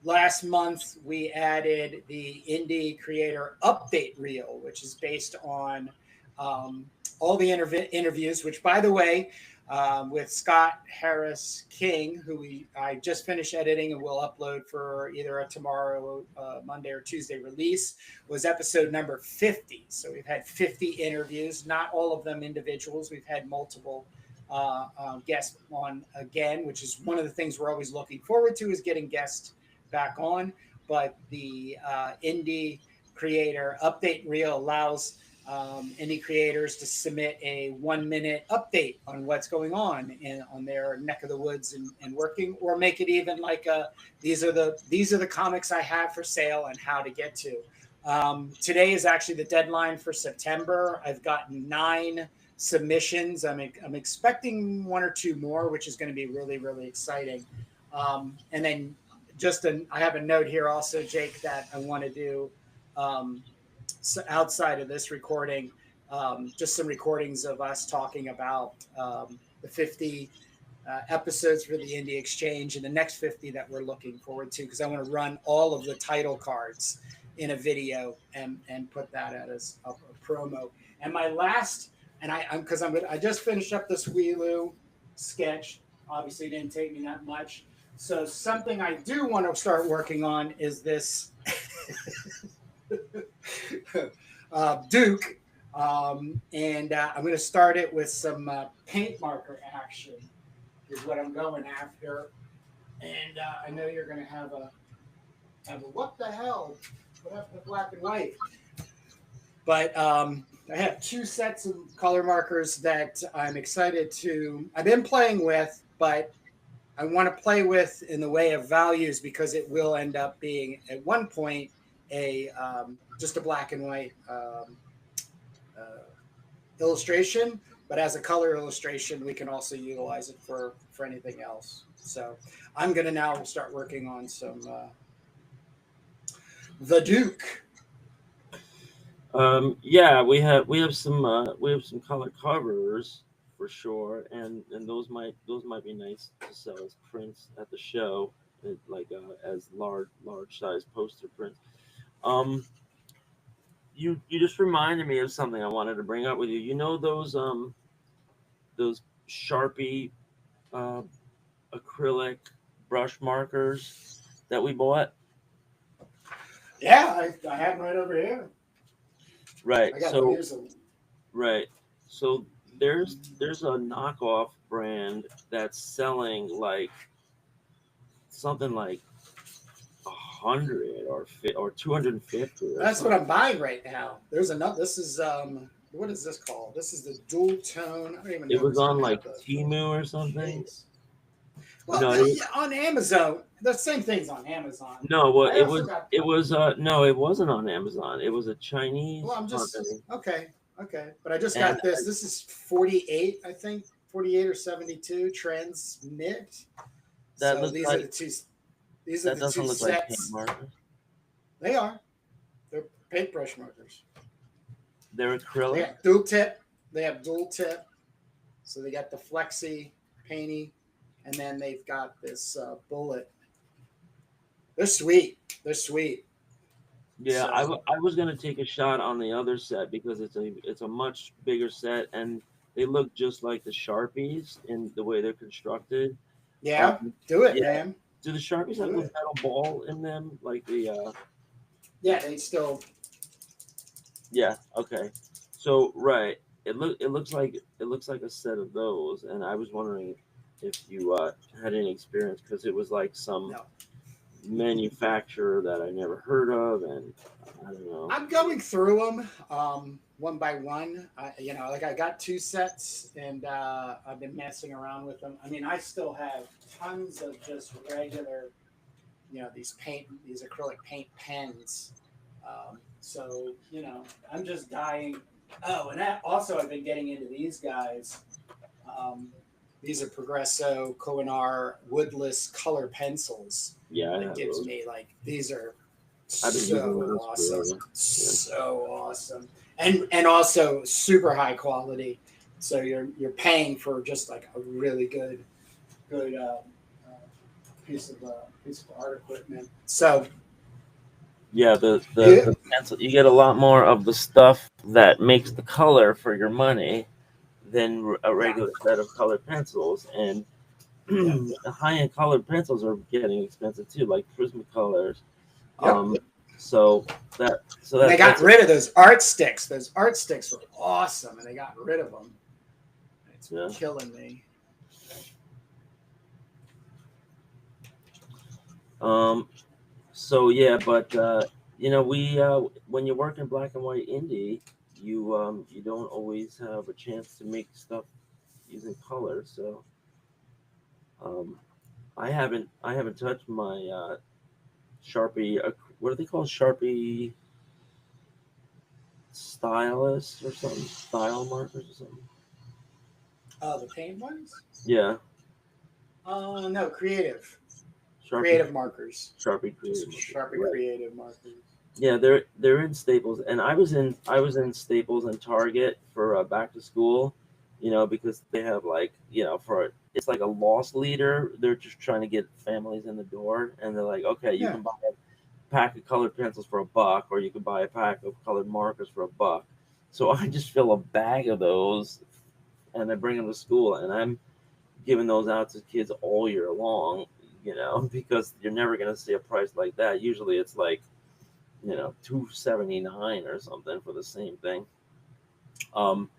last month we added the Indie Creator Update Reel, which is based on all the interviews, which, by the way, with Scott Harris King, who I just finished editing and will upload for either a tomorrow, Monday or Tuesday release, was episode number 50. So we've had 50 interviews, not all of them individuals. We've had multiple guests on again, which is one of the things we're always looking forward to, is getting guests back on. But the Indie Creator Update Reel allows indie creators to submit a 1-minute update on what's going on on their neck of the woods and working, or make it even like these are the comics I have for sale and how to get to. Today is actually the deadline for September. I've gotten 9 submissions. I'm expecting 1 or 2 more, which is going to be really, really exciting. And then I have a note here also, Jake, that I want to do so outside of this recording, just some recordings of us talking about the 50 episodes for the Indie Exchange and the next 50 that we're looking forward to, because I want to run all of the title cards in a video and put that as a promo. And my last, and I just finished up this Wheeloo sketch. Obviously, it didn't take me that much. So something I do want to start working on is this Duke, and I'm going to start it with some paint marker action is what I'm going after. And I know you're going to have a what the hell? What happened to black and white? But I have 2 sets of color markers that I'm excited to. I've been playing with, but I want to play with in the way of values, because it will end up being at one point just a black and white illustration, but as a color illustration, we can also utilize it for anything else. So I'm going to now start working on some the Duke. Yeah, we have some color covers for sure, and those might be nice to sell as prints at the show, like as large size poster prints. You just reminded me of something I wanted to bring up with you. You know those Sharpie acrylic brush markers that we bought? Yeah, I have them right over here. Right. So there's a knockoff brand that's selling like something like 100 or 250. That's what I'm buying right now. There's another. This is what is this called? This is the dual tone. I don't even know. It was on like Temu or something. Well, no, on Amazon. The same thing's on Amazon. No, well, it was no, it wasn't on Amazon. It was a Chinese company. Okay, but I just got this. This is 48, I think, 48 or 72 transmit. That so these are the two. These are the 2 look sets. Like paint markers. They are. They're paintbrush markers. They're acrylic. They have dual tip. So they got the flexi painty, and then they've got this bullet. They're sweet. Yeah, so, I was gonna take a shot on the other set because it's a much bigger set, and they look just like the Sharpies in the way they're constructed. Yeah, do it, man. Do the Sharpies have a metal ball in them, like the? Yeah, they still. Yeah. Okay. So right, it looks like a set of those, and I was wondering if you had any experience, because it was like some manufacturer that I never heard of, and I don't know. I'm going through them one by one. I got 2 sets, and I've been messing around with them. I mean, I still have tons of just regular, these acrylic paint pens. So I'm just dying. Oh, and also I've been getting into these guys. These are Progresso Konar woodless color pencils. Yeah, I That have gives those. me like these are I've been using so those awesome, forever. so awesome, and also super high quality. So you're paying for just like a really good piece of art equipment. So Yeah, yeah, the pencil, you get a lot more of the stuff that makes the color for your money than a yeah, regular set of colored pencils. And yeah, high end colored pencils are getting expensive too, like Prismacolors. yep. Um, so that And they got that's rid of those art sticks. Those art sticks were awesome, and they got rid of them. It's yeah. killing me. Um, so yeah, but we when you work in black and white indie, you don't always have a chance to make stuff using color. So um, I haven't touched my Sharpie. What are they called? Sharpie stylus or something? Style markers or something? Oh, the paint ones? Yeah, No, creative, Sharpie creative markers. Sharpie Just creative markers. Sharpie Right. creative markers. Yeah, they're in Staples, and I was in Staples and Target for back to school, because they have like for it's like a loss leader. They're just trying to get families in the door, and they're like, okay, you Yeah, can buy a pack of colored pencils for $1, or you can buy a pack of colored markers for $1. So I just fill a bag of those, and I bring them to school, and I'm giving those out to kids all year long, because you're never gonna see a price like that. Usually, it's like 279 or something for the same thing. Um,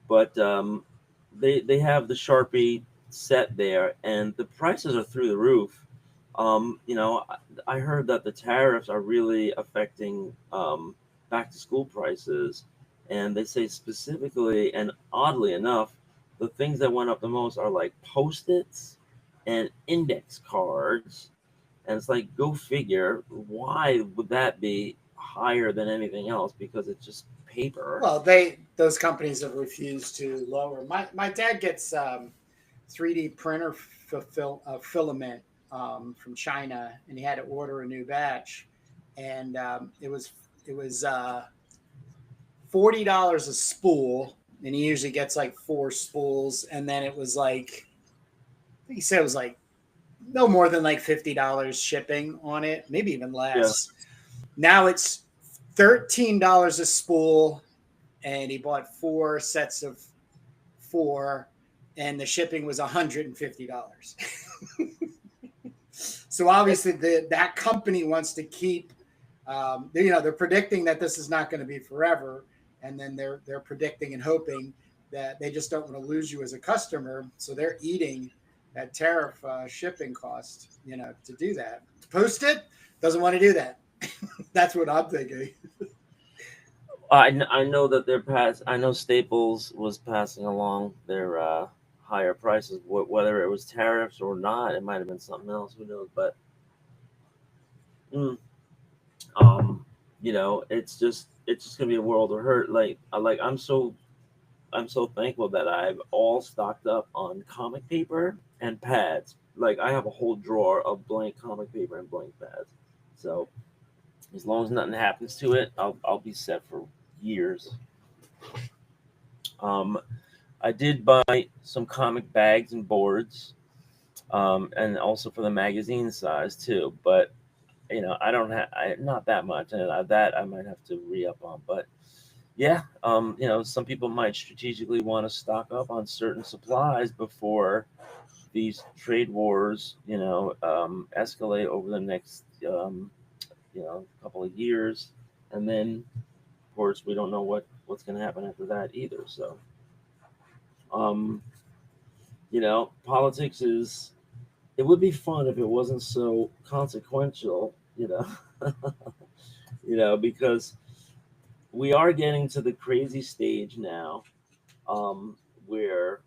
but they have the Sharpie set there, and the prices are through the roof. I heard that the tariffs are really affecting back to school prices, and they say specifically and oddly enough, the things that went up the most are like post-its and index cards, and it's like, go figure, why would that be higher than anything else? Because it's just paper. well, those companies have refused to lower. My dad gets 3D printer filament from China, and he had to order a new batch, and it was $40 a spool, and he usually gets like 4 spools, and then it was like he said it was like no more than like $50 shipping on it, maybe even Yeah, less. Now it's $13 a spool, and he bought 4 sets of 4, and the shipping was $150. So obviously, that company wants to keep. They're predicting that this is not going to be forever, and then they're predicting and hoping that they just don't want to lose you as a customer, so they're eating that tariff shipping cost, to do that. Post it doesn't want to do that. That's what I'm thinking. I know that I know Staples was passing along their higher prices, whether it was tariffs or not. It might have been something else. Who knows? But mm, um, it's just gonna be a world of hurt. Like I'm so thankful that I've all stocked up on comic paper and pads. Like I have a whole drawer of blank comic paper and blank pads. So as long as nothing happens to it, I'll be set for years. Um, I did buy some comic bags and boards, and also for the magazine size too. But I don't have not that much, and that I might have to re up on. But yeah, some people might strategically want to stock up on certain supplies before these trade wars, escalate over the next, couple of years, and then of course we don't know what's going to happen after that either. So, um, politics is. It would be fun if it wasn't so consequential, because we are getting to the crazy stage now, where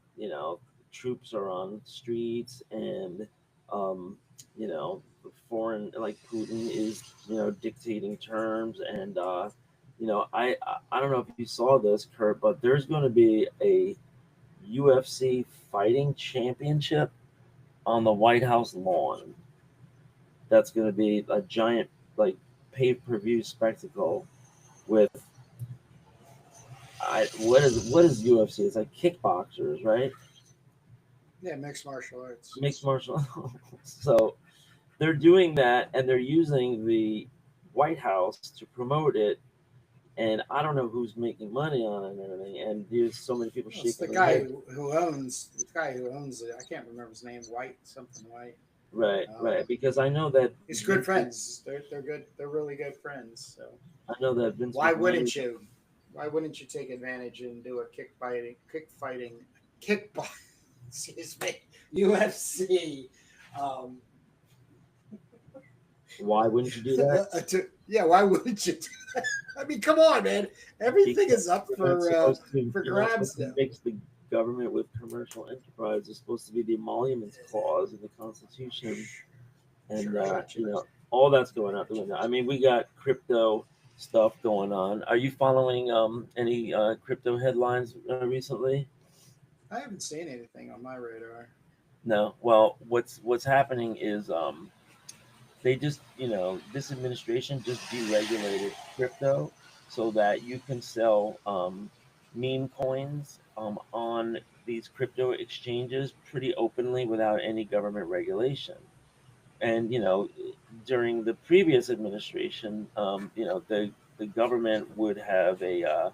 troops are on streets, and foreign, like Putin is dictating terms, and I don't know if you saw this, Kurt, but there's going to be a UFC fighting championship on the White House lawn. That's going to be a giant, like, pay-per-view spectacle with what is UFC? It's like kickboxers, right? Yeah, mixed martial arts. Mixed martial arts. So they're doing that, and they're using the White House to promote it. And I don't know who's making money on it and everything. And there's so many people shaking. It's the guy who owns it. I can't remember his name. Something White. Right, right. Because I know that he's good friends. They're good. They're really good friends. So I know that Vince. Why wouldn't you? Why wouldn't you take advantage and do a kickbox? Excuse me, UFC. Why wouldn't you do that? Why wouldn't you do that? I mean, come on, man. Everything is up for grabs now. Mix the government with commercial enterprise. It's supposed to be the emoluments clause in the Constitution, and all that's going out the window. I mean, we got crypto stuff going on. Are you following any crypto headlines recently? I haven't seen anything on my radar. No. Well, what's happening is they just, this administration just deregulated crypto so that you can sell meme coins on these crypto exchanges pretty openly without any government regulation. And, during the previous administration, the government would have a,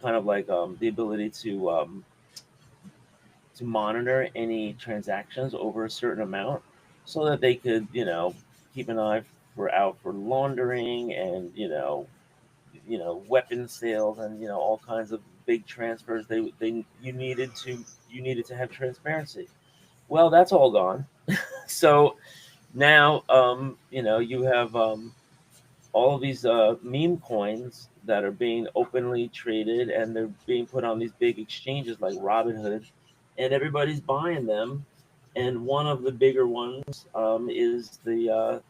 kind of like the ability to monitor any transactions over a certain amount, so that they could, keep an eye out for laundering and weapon sales and all kinds of big transfers. You needed to have transparency. Well, that's all gone. So now you have all of these meme coins that are being openly traded, and they're being put on these big exchanges like Robinhood, and everybody's buying them. And one of the bigger ones is the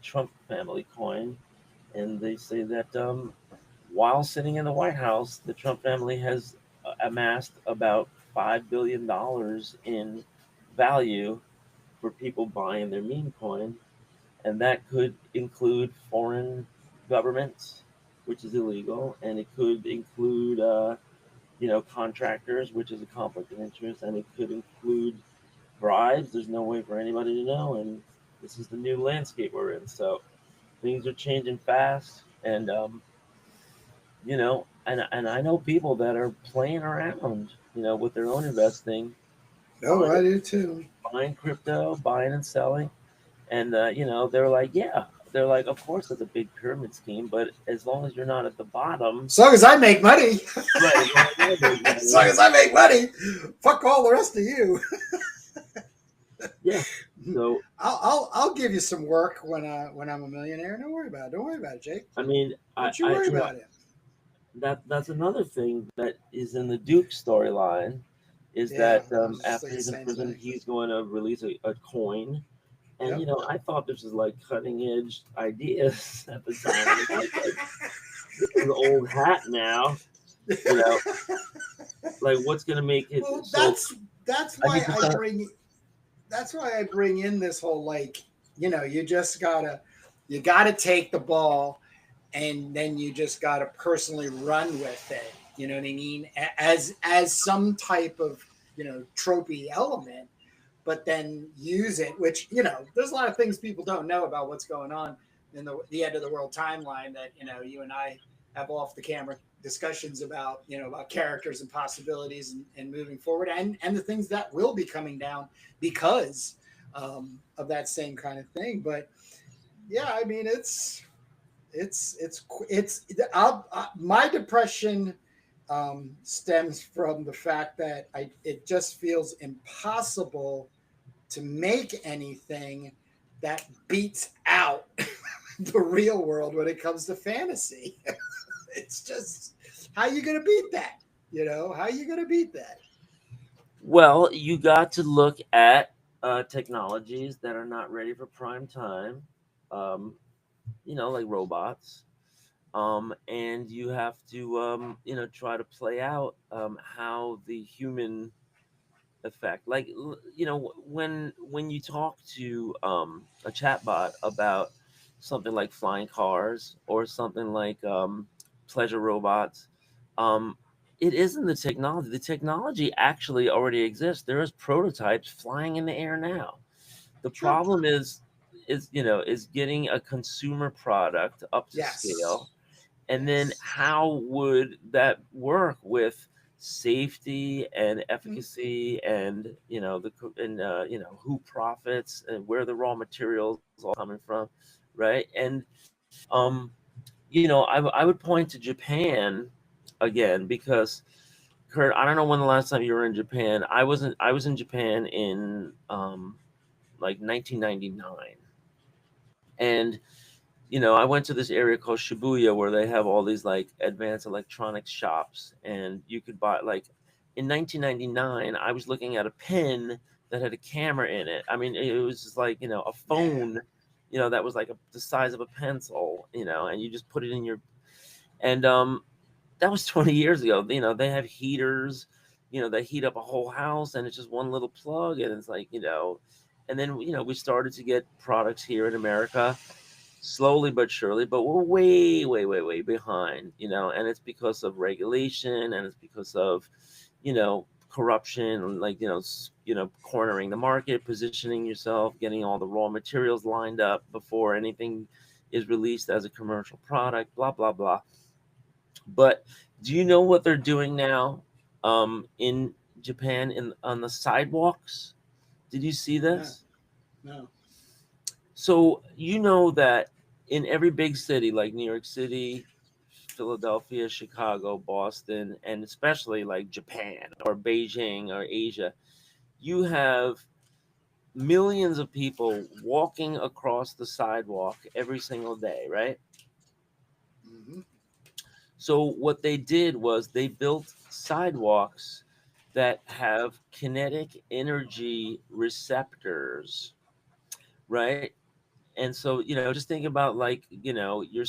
Trump family coin, and they say that while sitting in the White House, the Trump family has amassed about $5 billion in value for people buying their meme coin, and that could include foreign governments, which is illegal, and it could include contractors, which is a conflict of interest, and it could include bribes. There's no way for anybody to know, and this is the new landscape we're in. So things are changing fast, and and I know people that are playing around, with their own investing. Oh, I do too. Buying crypto, buying and selling, and they're like, of course it's a big pyramid scheme, but as long as you're not at the bottom, as long as I make money, right? As long as I make money, fuck all the rest of you. Yeah. So I'll give you some work when I'm a millionaire. Don't worry about it, Jake. I mean, don't you worry about it. That's another thing that is in the Duke storyline, is that after he's in prison, he's going to release a coin. And I thought this was like cutting edge ideas at the time. This is an old hat now. Like what's going to make it? Well, that's why I bring in this whole you gotta take the ball, and then you just gotta personally run with it. You know what I mean? As some type of trophy element. But then use it, which, there's a lot of things people don't know about what's going on in the end of the world timeline that, you and I have off the camera discussions about, about characters and possibilities and moving forward, and the things that will be coming down because of that same kind of thing. But yeah, I mean, my depression stems from the fact that it just feels impossible to make anything that beats out the real world when it comes to fantasy. It's just, how are you going to beat that? How are you going to beat that? Well, you got to look at technologies that are not ready for prime time, like robots. and you have to try to play out how the human effect, like when you talk to a chatbot about something like flying cars or something like pleasure robots, um, it isn't the technology. The technology actually already exists. There is prototypes flying in the air now. The Sure. problem is getting a consumer product up to Yes. scale, and then Yes. how would that work with safety and Mm. efficacy, and who profits and where the raw materials all coming from, right? And I would point to Japan again, because Kurt, I don't know when the last time you were in Japan. I was in Japan in like 1999, and I went to this area called Shibuya where they have all these like advanced electronics shops, and you could buy like in 1999. I was looking at a pen that had a camera in it. I mean, it was just like a Yeah. phone, that was like the size of a pencil, and you just put it in your and that was 20 years ago. They have heaters, that heat up a whole house, and it's just one little plug, and it's like and then we started to get products here in America slowly but surely, but we're way, way, way, way behind, and it's because of regulation, and it's because of, corruption, and like, cornering the market, positioning yourself, getting all the raw materials lined up before anything is released as a commercial product, blah, blah, blah. But do you know what they're doing now in Japan on the sidewalks? Did you see No. this? No. So you know that in every big city like New York City, Philadelphia, Chicago, Boston, and especially like Japan or Beijing or Asia, you have millions of people walking across the sidewalk every single day, right? Hmm. So what they did was they built sidewalks that have kinetic energy receptors, right? And so just think about like you're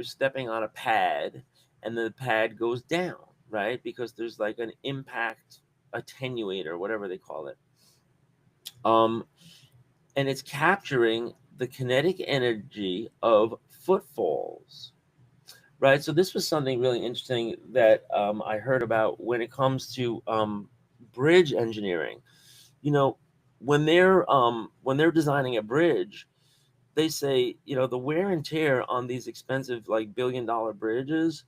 stepping on a pad, and the pad goes down, right? Because there's like an impact attenuator, whatever they call it. um and it's capturing the kinetic energy of footfalls, right? So this was something really interesting that I heard about when it comes to bridge engineering. you know when they're designing a bridge, they say, the wear and tear on these expensive, like billion-dollar bridges,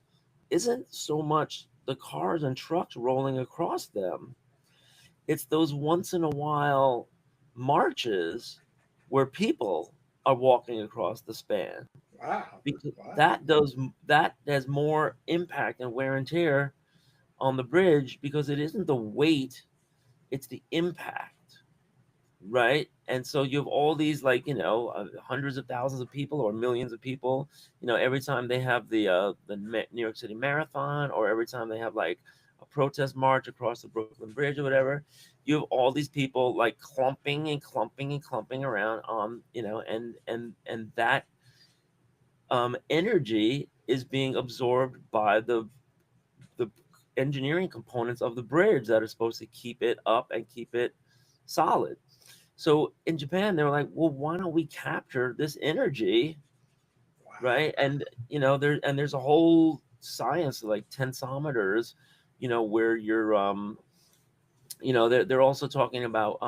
isn't so much the cars and trucks rolling across them. It's those once in a while marches where people are walking across the span, Wow. because Wow. that has more impact and wear and tear on the bridge, because it isn't the weight, it's the impact, right? And so you have all these, like, hundreds of thousands of people or millions of people, every time they have the New York City Marathon, or every time they have like a protest march across the Brooklyn Bridge or whatever. You have all these people like clumping and clumping and clumping around, and that energy is being absorbed by the engineering components of the bridge that are supposed to keep it up and keep it solid. So in Japan, they were like, well, why don't we capture this energy, Wow. right? And there's a whole science like tensometers, where you're they're also talking about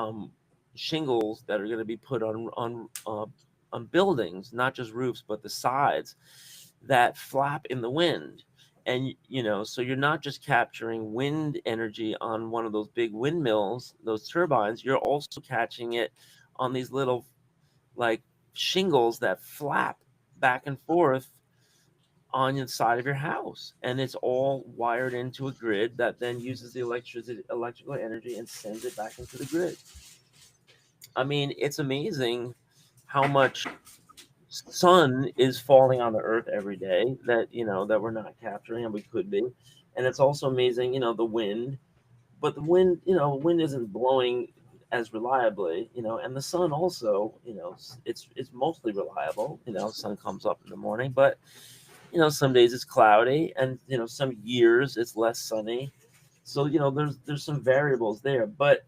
shingles that are going to be put on buildings, not just roofs, but the sides that flap in the wind. And so you're not just capturing wind energy on one of those big windmills, those turbines. You're also catching it on these little like shingles that flap back and forth on the side of your house, and it's all wired into a grid that then uses the electrical energy and sends it back into the grid. I mean, it's amazing how much sun is falling on the earth every day that we're not capturing, and we could be. And it's also amazing, the wind, but the wind isn't blowing as reliably, and the sun also, it's mostly reliable. Sun comes up in the morning, but some days it's cloudy, and some years it's less sunny. So there's some variables there, but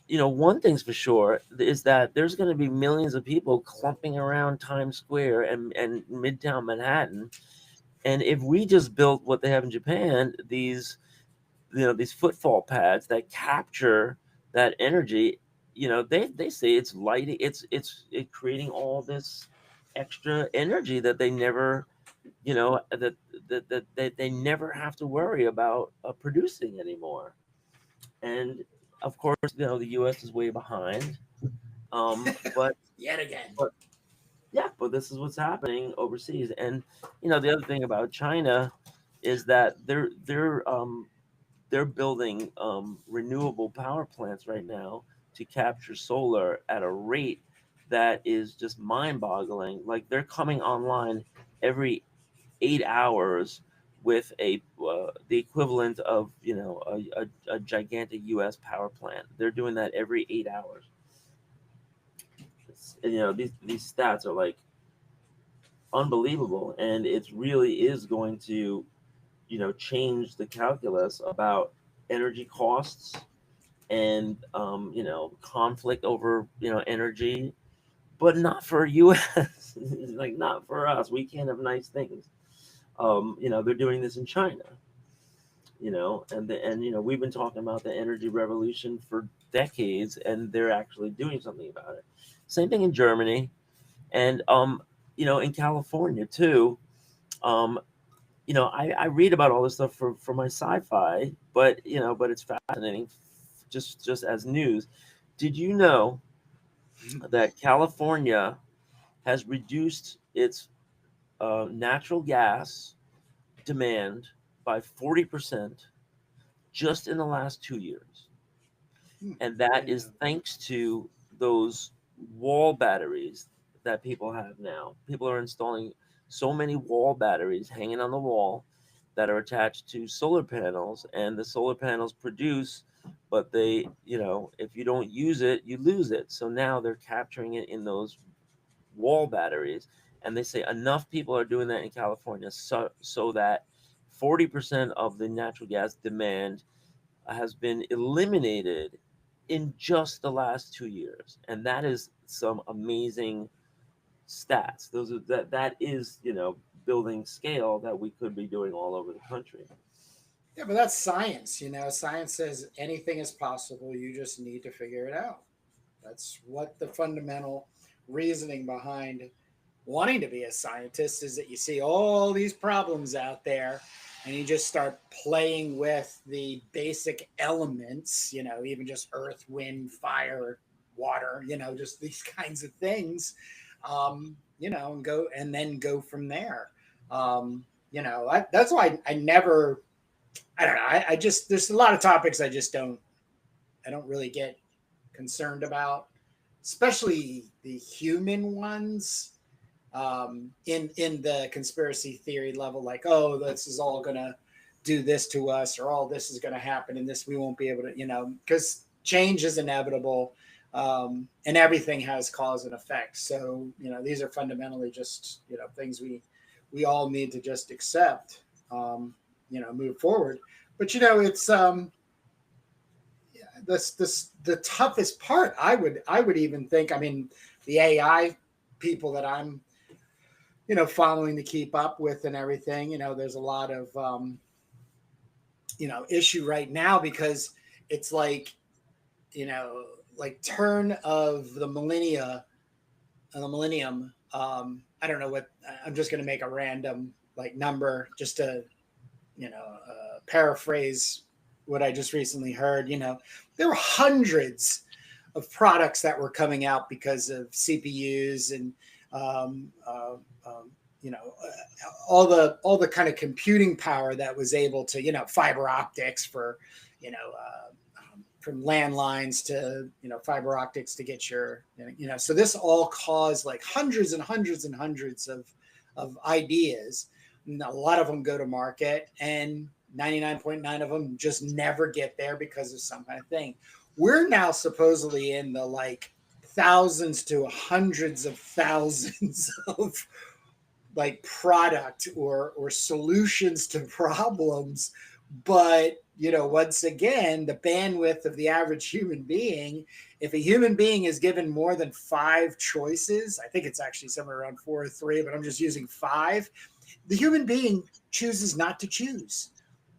one thing's for sure is that there's going to be millions of people clumping around Times Square and Midtown Manhattan. And if we just built what they have in Japan, these footfall pads that capture that energy, they say it's lighting, it's creating all this extra energy that they never, that they never have to worry about producing anymore. And of course, the U.S. is way behind. But Yet again. but yeah, but this is what's happening overseas. And the other thing about China is that they're building renewable power plants right now to capture solar at a rate that is just mind-boggling. Like they're coming online every 8 hours with the equivalent of a gigantic U.S. power plant. They're doing that every 8 hours. These stats are like unbelievable, and it really is going to change the calculus about energy costs and conflict over energy, but not for us. Like not for us. We can't have nice things. They're doing this in China. And we've been talking about the energy revolution for decades, and they're actually doing something about it. Same thing in Germany, and in California too. Um, I read about all this stuff for my sci-fi, but it's fascinating, just as news. Did you know that California has reduced its natural gas demand by 40% just in the last 2 years? And that is thanks to those wall batteries that people have now. People are installing so many wall batteries hanging on the wall that are attached to solar panels, and the solar panels produce, but they, if you don't use it, you lose it. So now they're capturing it in those wall batteries, and they say enough people are doing that in California, so that 40% of the natural gas demand has been eliminated in just the last 2 years. And that is some amazing stats. That is building scale that we could be doing all over the country. Yeah, but that's science. Science says anything is possible. You just need to figure it out. That's what the fundamental reasoning behind wanting to be a scientist is, that you see all these problems out there and you just start playing with the basic elements, even just earth, wind, fire, water, just these kinds of things, and then go from there. That's why I never, I don't know. I just, there's a lot of topics I don't really get concerned about, especially the human ones. In the conspiracy theory level, like, oh, this is all gonna do this to us, or all this is gonna happen, and this we won't be able to, because change is inevitable, and everything has cause and effect. So these are fundamentally just things we all need to just accept, move forward. But it's this the toughest part. I would even think. I mean, the AI people that I'm following to keep up with and everything. There's a lot of issue right now, because it's like turn of the millennium. I don't know what. I'm just going to make a random number just to paraphrase what I just recently heard. There were hundreds of products that were coming out because of CPUs and all the kind of computing power that was able to, fiber optics for, from landlines to, fiber optics to get your, so this all caused hundreds and hundreds and hundreds of ideas. And a lot of them go to market, and 99.9 of them just never get there because of some kind of thing. We're now supposedly in the thousands to hundreds of thousands of like product or solutions to problems, but once again, the bandwidth of the average human being, if a human being is given more than 5 choices, I think it's actually somewhere around 4 or 3, but I'm just using 5, the human being chooses not to choose.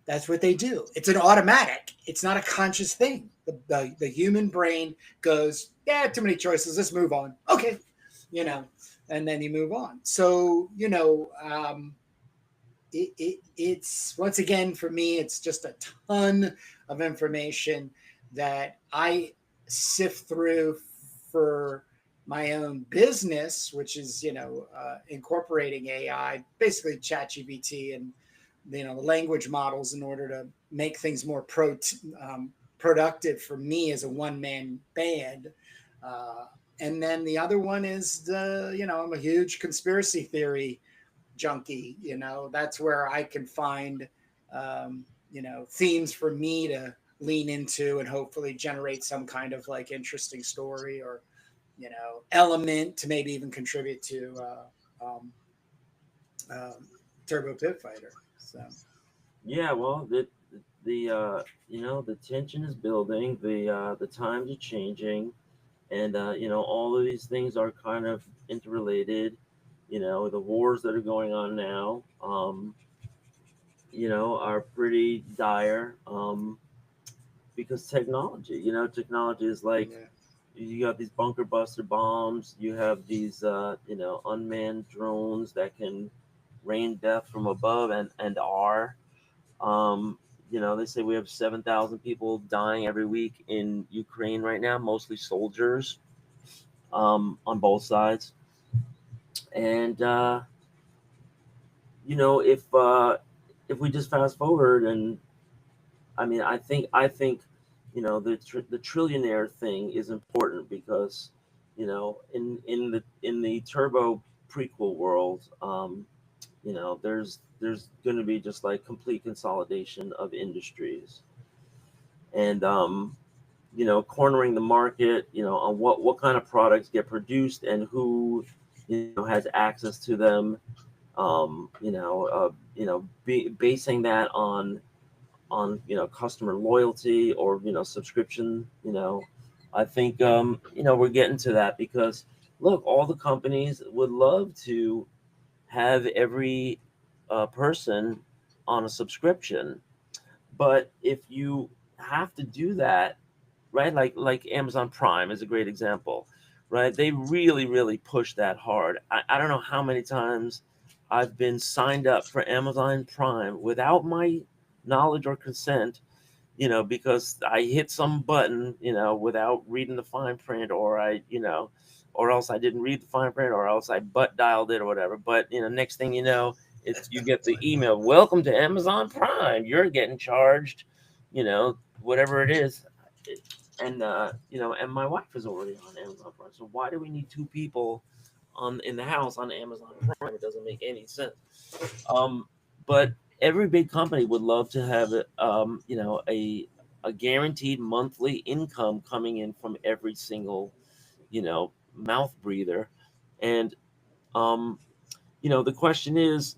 That's what they do. It's an automatic. It's not a conscious thing. The human brain goes, yeah, too many choices. Let's move on. Okay. And then you move on. So, it's once again, for me, it's just a ton of information that I sift through for my own business, which is, incorporating AI, basically ChatGPT and, the language models in order to make things more productive for me as a one-man band. And then the other one is I'm a huge conspiracy theory junkie. That's where I can find, themes for me to lean into and hopefully generate some kind of like interesting story or, element to maybe even contribute to Turbo Pit Fighter. So. Yeah, well, the tension is building, the times are changing, and all of these things are kind of interrelated. The wars that are going on now, are pretty dire, because technology is like, Yeah. you got these bunker buster bombs, you have these unmanned drones that can rain death from above and are. They say we have 7,000 people dying every week in Ukraine right now, mostly soldiers, on both sides. And if we just fast forward, and I think the trillionaire thing is important because in the Turbo prequel world, there's going to be just like complete consolidation of industries, and cornering the market, on what kind of products get produced and who has access to them. Basing that on customer loyalty or subscription. I think we're getting to that because look, all the companies would love to have every person on a subscription, but if you have to do that, right, like Amazon Prime is a great example, right? They really push that hard. I don't know how many times I've been signed up for Amazon Prime without my knowledge or consent, because I hit some button, without reading the fine print, or else I didn't read the fine print, or else I butt dialed it or whatever. But next thing you know, you get the email, welcome to Amazon Prime. You're getting charged, whatever it is. And and my wife is already on Amazon Prime. So why do we need 2 people in the house on Amazon Prime? It doesn't make any sense. But every big company would love to have a guaranteed monthly income coming in from every single mouth breather. And the question is,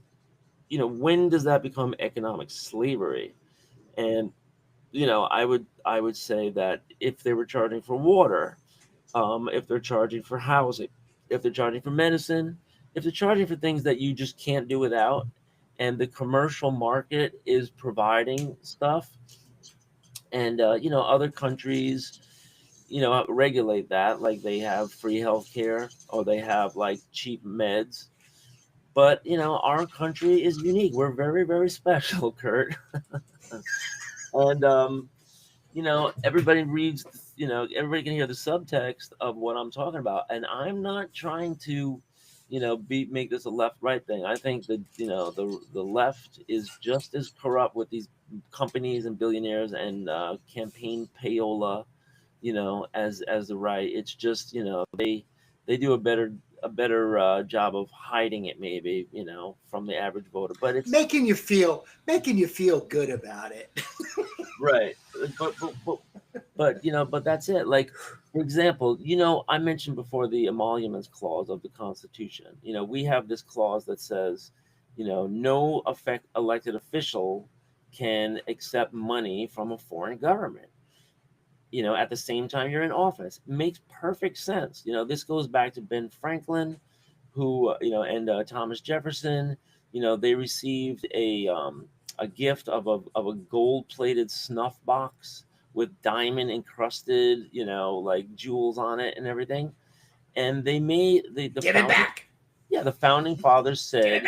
when does that become economic slavery? And I would say that if they were charging for water, if they're charging for housing, if they're charging for medicine, if they're charging for things that you just can't do without, and the commercial market is providing stuff, and other countries regulate that, like they have free healthcare or they have like cheap meds. But our country is unique. We're very special, Kurt. And everybody reads, everybody can hear the subtext of what I'm talking about. And I'm not trying to make this a left right thing. I think that the left is just as corrupt with these companies and billionaires and campaign payola, as the right. It's just they do a better job of hiding it, maybe, from the average voter. But it's making you feel good about it. right. But that's it. Like, For example, I mentioned before the emoluments clause of the Constitution. We have this clause that says, no elected official can accept money from a foreign government. At the same time you're in office. It makes perfect sense. This goes back to Ben Franklin, who, and Thomas Jefferson. They received a gift of a gold-plated snuff box with diamond encrusted, like jewels on it and everything. And they made the Give it back. Yeah, the founding fathers said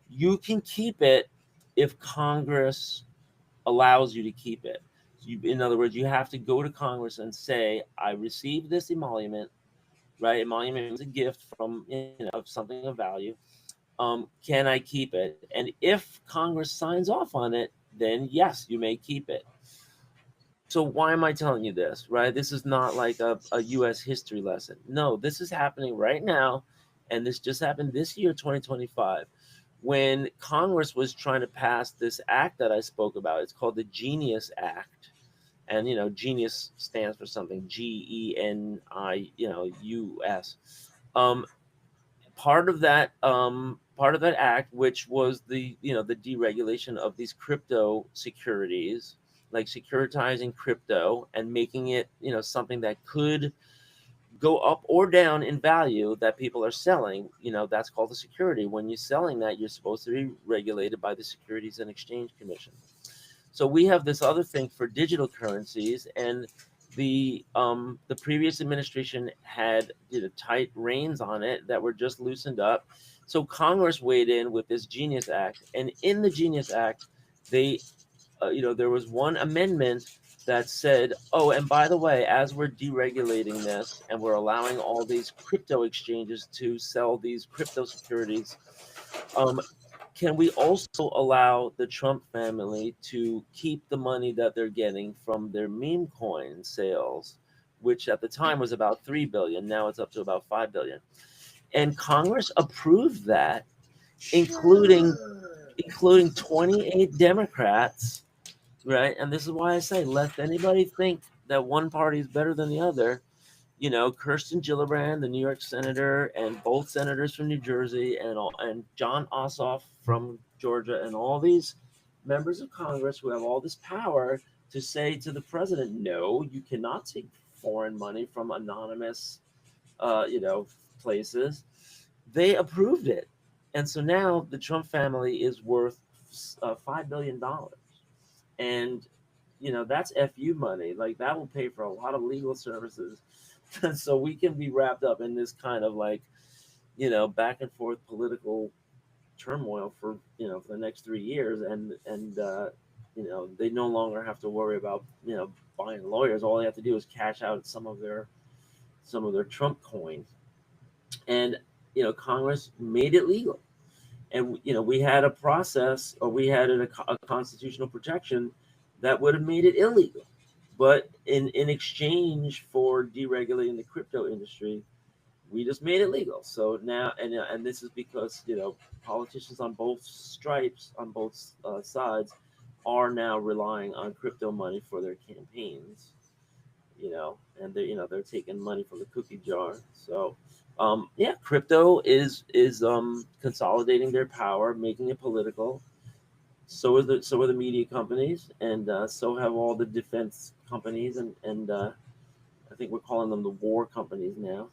you can keep it if Congress allows you to keep it. In other words, you have to go to Congress and say, I received this emolument, right? Emolument is a gift from, of something of value. Can I keep it? And if Congress signs off on it, then yes, you may keep it. So why am I telling you this, right? This is not like a U.S. history lesson. No, this is happening right now. And this just happened this year, 2025, when Congress was trying to pass this act that I spoke about. It's called the Genius Act. And, genius stands for something, GENIUS. Part of that act, which was the deregulation of these crypto securities, like securitizing crypto and making it, something that could go up or down in value that people are selling, that's called a security. When you're selling that, you're supposed to be regulated by the Securities and Exchange Commission. So we have this other thing for digital currencies, and the previous administration had tight reins on it that were just loosened up. So Congress weighed in with this Genius Act, and in the Genius Act, they there was one amendment that said, oh, and by the way, as we're deregulating this and we're allowing all these crypto exchanges to sell these crypto securities, can we also allow the Trump family to keep the money that they're getting from their meme coin sales, which at the time was about $3 billion. Now it's up to about $5 billion. And Congress approved that, including 28 Democrats, right? And this is why I say, lest anybody think that one party is better than the other. Kirsten Gillibrand, the New York senator, and both senators from New Jersey, and John Ossoff from Georgia, and all these members of Congress who have all this power to say to the president, no, you cannot take foreign money from anonymous, places. They approved it. And so now the Trump family is worth $5 billion. And, that's FU money. Like, that will pay for a lot of legal services. So we can be wrapped up in this kind of like, back and forth political turmoil for the next 3 years, and they no longer have to worry about buying lawyers. All they have to do is cash out some of their Trump coins, and Congress made it legal, and we had a process, or we had a constitutional protection that would have made it illegal. But in exchange for deregulating the crypto industry, we just made it legal. So now, and this is because politicians on both stripes, on both sides, are now relying on crypto money for their campaigns. And they're taking money from the cookie jar. So crypto is consolidating their power, making it political. So are the media companies, and so have all the defense companies, and I think we're calling them the war companies now.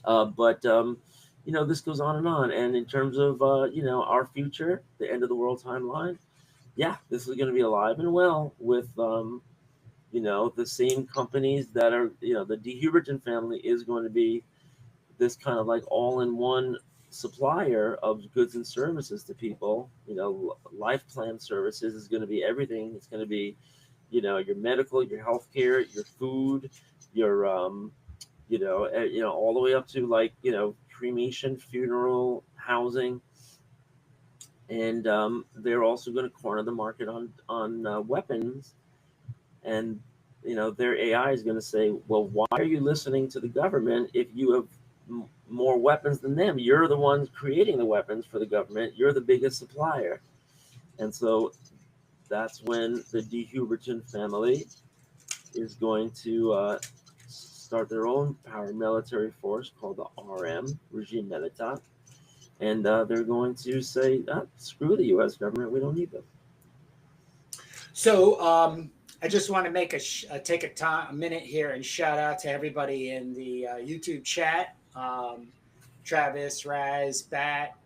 But this goes on and on. And in terms of our future, the end of the world timeline, this is going to be alive and well with the same companies that are the De Huberton family is going to be this kind of like all-in-one supplier of goods and services to people. Life plan services is going to be everything. It's going to be your medical, your healthcare, your food, your all the way up to like cremation, funeral, housing, and they're also going to corner the market on weapons. And their AI is going to say, well, why are you listening to the government if you have more weapons than them? You're the ones creating the weapons for the government. You're the biggest supplier. And so that's when the De Huberton family is going to start their own paramilitary force called the RM, Regime Militar. And they're going to say, screw the U.S. government, we don't need them. So I just want to make take a minute here and shout out to everybody in the YouTube chat. Travis, Raz, Bat,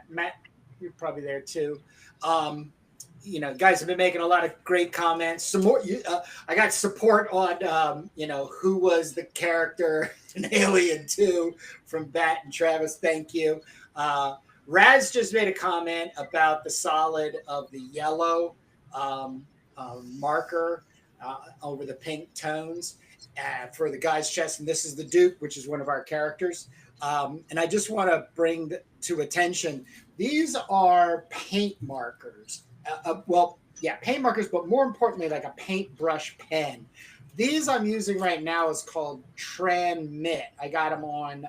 Matt, you're probably there too. Guys have been making a lot of great comments. Some more. I got support on, who was the character in Alien 2 from Bat and Travis. Thank you. Raz just made a comment about the solid of the yellow marker over the pink tones for the guy's chest. And this is the Duke, which is one of our characters. And I just want to bring to attention, these are paint markers. Paint markers, but more importantly, like a paintbrush pen. These I'm using right now is called Transmit. I got them on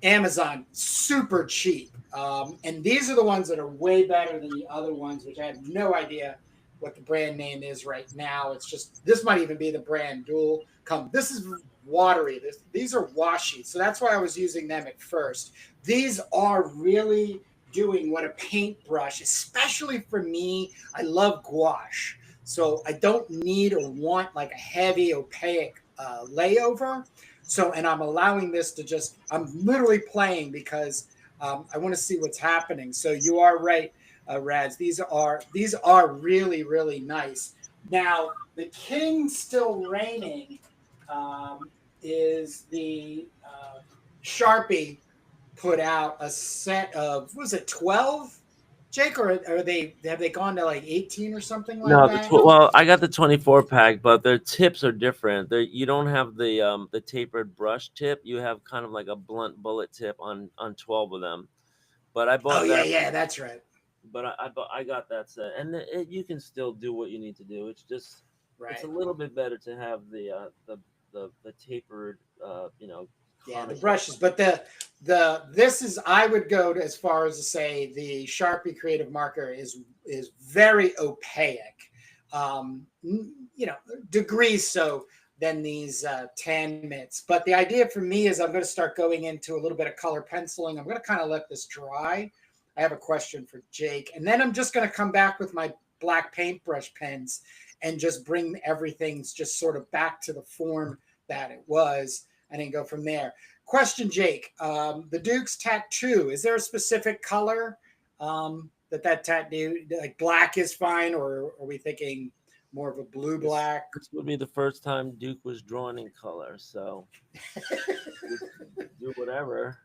Amazon, super cheap. And these are the ones that are way better than the other ones, which I have no idea what the brand name is right now. It's just, this might even be the brand dual come. This is watery. These are washy. So that's why I was using them at first. These are really doing what a paintbrush, especially for me, I love gouache. So I don't need or want like a heavy opaque layover. So, and I'm allowing this to just, I'm literally playing because I want to see what's happening. So you are right, Rads. These are really, really nice. Now, the king still reigning is the Sharpie put out a set of, was it 12? Jake, or have they gone to like 18 or something like that? Well, I got the 24 pack, but their tips are different. You don't have the tapered brush tip. You have kind of like a blunt bullet tip on 12 of them. But I bought. Oh yeah, that's right. But I got that set, and you can still do what you need to do. It's just It's a little bit better to have the tapered Yeah, the brushes, but this is, I would go as far as to say the Sharpie Creative Marker is very opaque, degrees so than these tan mitts. But the idea for me is I'm going to start going into a little bit of color penciling. I'm going to kind of let this dry. I have a question for Jake, and then I'm just going to come back with my black paintbrush pens and just bring everything just sort of back to the form that it was, and then go from there. Question, Jake. The Duke's tattoo, is there a specific color that tattoo, like black is fine, or are we thinking more of a blue-black? This would be the first time Duke was drawn in color, so do whatever,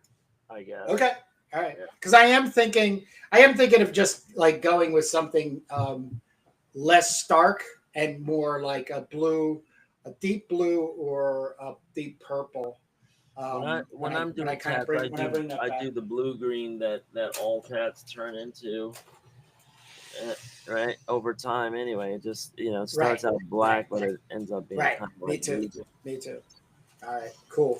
I guess. Okay. All right. Because I am thinking of just like going with something less stark and more like a deep blue or a deep purple. When I'm doing tats, I do the blue green that all tats turn into, right, over time. Anyway, it just it starts out black, but it ends up being kind of like Me too. All right, cool.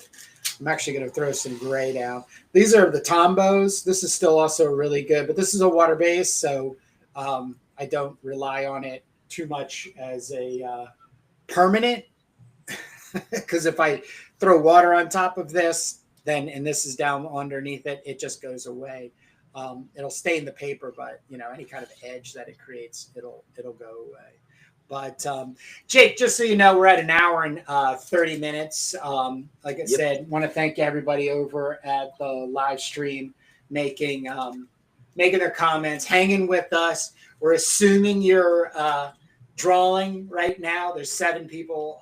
I'm actually going to throw some gray down. These are the Tombos. This is still also really good, but this is a water base, so I don't rely on it too much as a permanent. Because if I throw water on top of this, then, and this is down underneath it, it just goes away. It'll stain the paper, but any kind of edge that it creates, it'll go away. But Jake, just so you know, we're at an hour and 30 minutes. Like I said, want to thank everybody over at the live stream making their comments, hanging with us. We're assuming you're drawing right now. There's 7 people,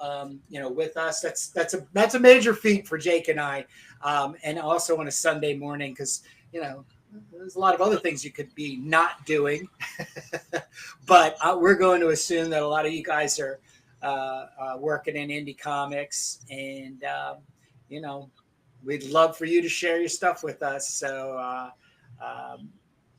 with us. That's a major feat for Jake and I, and also on a Sunday morning, because there's a lot of other things you could be not doing, but we're going to assume that a lot of you guys are working in indie comics, and we'd love for you to share your stuff with us. So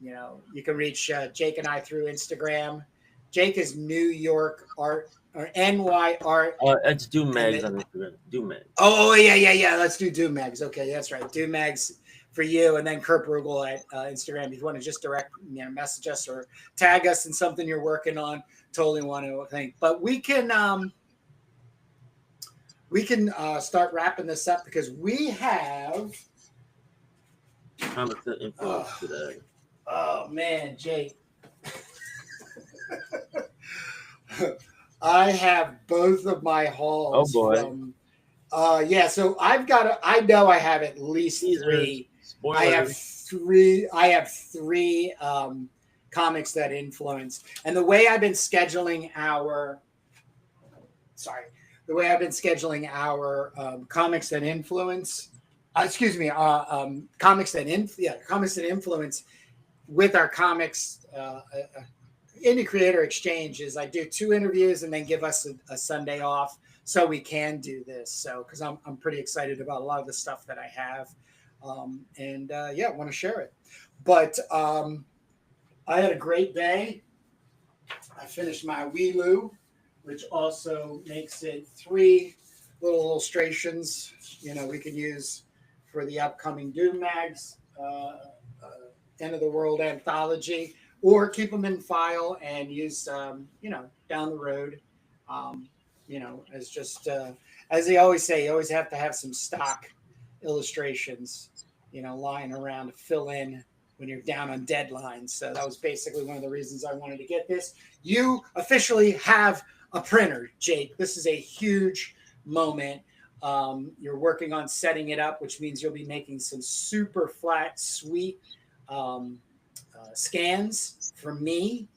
you can reach Jake and I through Instagram. Jake is New York Art or NY Art. It's Do Mags on Instagram. Do Mags. Oh yeah. Let's do Mags. Okay, that's right. Do Mags for you, and then Kurt Brugel at Instagram. If you want to just direct message us or tag us in something you're working on, totally want to think. But we can we can start wrapping this up because we have Comics that influence today. Oh man, Jake. I have both of my hauls from so I know I have at least three. Spoilers. I have three comics that influence. And the way I've been scheduling our comics that influence comics that influence with our comics indie creator exchange is I do 2 interviews and then give us a Sunday off so we can do this. So because I'm pretty excited about a lot of the stuff that I have, want to share it. But I had a great day. I finished my Weeloo, which also makes it 3 little illustrations we can use for the upcoming Doom Mags End of the World Anthology, or keep them in file and use down the road, as just as they always say, you always have to have some stock illustrations lying around to fill in when you're down on deadlines. So that was basically one of the reasons I wanted to get this. You officially have a printer, Jake. This is a huge moment. You're working on setting it up, which means you'll be making some super flat, sweet scans for me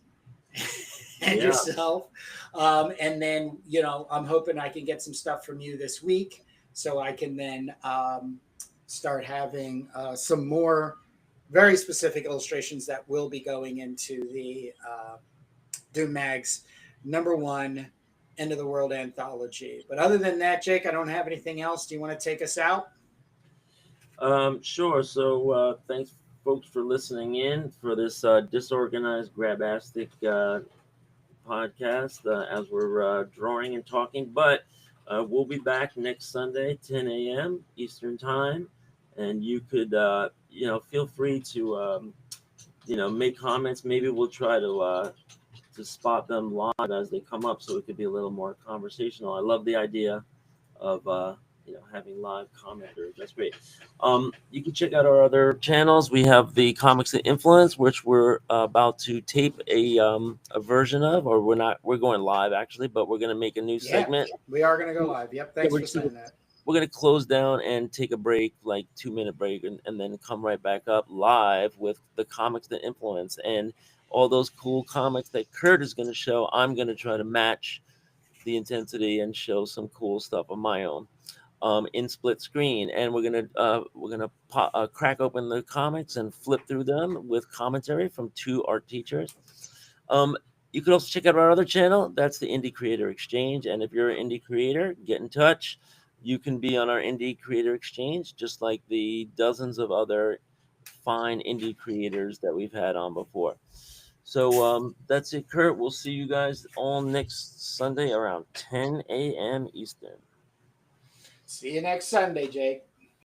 and yourself. And then, I'm hoping I can get some stuff from you this week so I can then start having some more very specific illustrations that will be going into the Doom Mags #1 End of the World Anthology. But other than that, Jake, I don't have anything else. Do you want to take us out? Sure. So thanks, folks, for listening in for this disorganized grabastic podcast as we're drawing and talking. But we'll be back next Sunday, 10 a.m. Eastern Time. And you could, feel free to, make comments. Maybe we'll try to spot them live as they come up so it could be a little more conversational. I love the idea of, having live commenters. That's great. You can check out our other channels. We have the Comics That Influence, which we're about to tape a version of, or we're going live actually, but we're going to make a new segment. We are going to go live. Yep. Thanks for saying that. We're going to close down and take a break, like 2-minute break, and then come right back up live with the Comics That Influence and all those cool comics that Kurt is going to show. I'm going to try to match the intensity and show some cool stuff of my own in split screen. And we're gonna crack open the comics and flip through them with commentary from 2 art teachers. You can also check out our other channel. That's the Indie Creator Exchange. And if you're an indie creator, get in touch. You can be on our Indie Creator Exchange, just like the dozens of other fine indie creators that we've had on before. So that's it, Kurt. We'll see you guys all next Sunday around 10 a.m. Eastern. See you next Sunday, Jake.